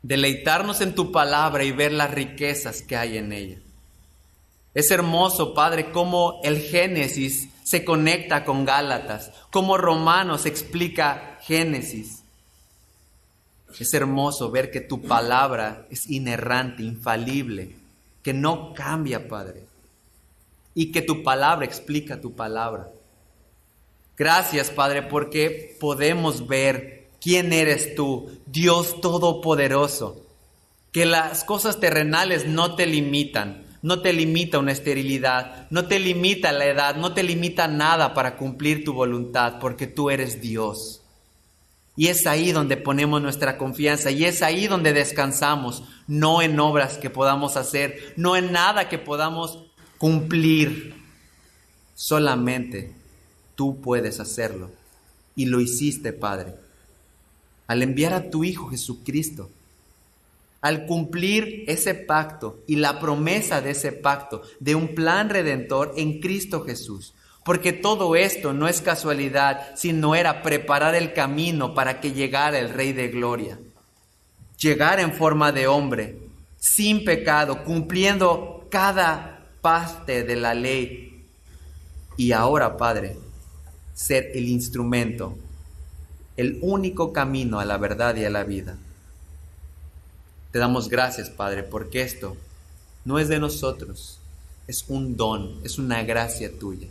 deleitarnos en tu palabra y ver las riquezas que hay en ella. Es hermoso, Padre, cómo el Génesis se conecta con Gálatas, cómo Romanos explica Génesis. Es hermoso ver que tu palabra es inerrante, infalible, que no cambia, Padre, y que tu palabra explica tu palabra. Gracias, Padre, porque podemos ver quién eres tú, Dios Todopoderoso, que las cosas terrenales no te limitan. No te limita una esterilidad, no te limita la edad, no te limita nada para cumplir tu voluntad, porque tú eres Dios. Y es ahí donde ponemos nuestra confianza, y es ahí donde descansamos, no en obras que podamos hacer, no en nada que podamos cumplir. Solamente tú puedes hacerlo, y lo hiciste, Padre, al enviar a tu Hijo Jesucristo. Al cumplir ese pacto y la promesa de ese pacto, de un plan redentor en Cristo Jesús. Porque todo esto no es casualidad, sino era preparar el camino para que llegara el Rey de Gloria. Llegar en forma de hombre, sin pecado, cumpliendo cada parte de la ley. Y ahora, Padre, ser el instrumento, el único camino a la verdad y a la vida. Te damos gracias, Padre, porque esto no es de nosotros, es un don, es una gracia tuya,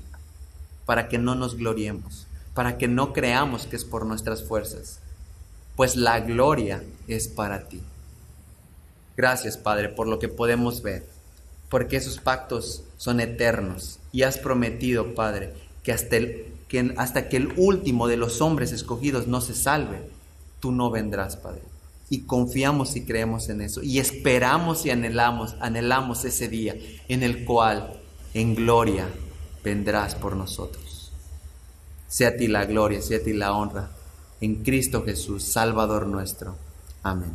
para que no nos gloriemos, para que no creamos que es por nuestras fuerzas, pues la gloria es para ti. Gracias, Padre, por lo que podemos ver, porque esos pactos son eternos y has prometido, Padre, que hasta que el último de los hombres escogidos no se salve, tú no vendrás, Padre. Y confiamos y creemos en eso. Y esperamos y anhelamos ese día en el cual en gloria vendrás por nosotros. Sea a ti la gloria, sea a ti la honra. En Cristo Jesús, Salvador nuestro. Amén.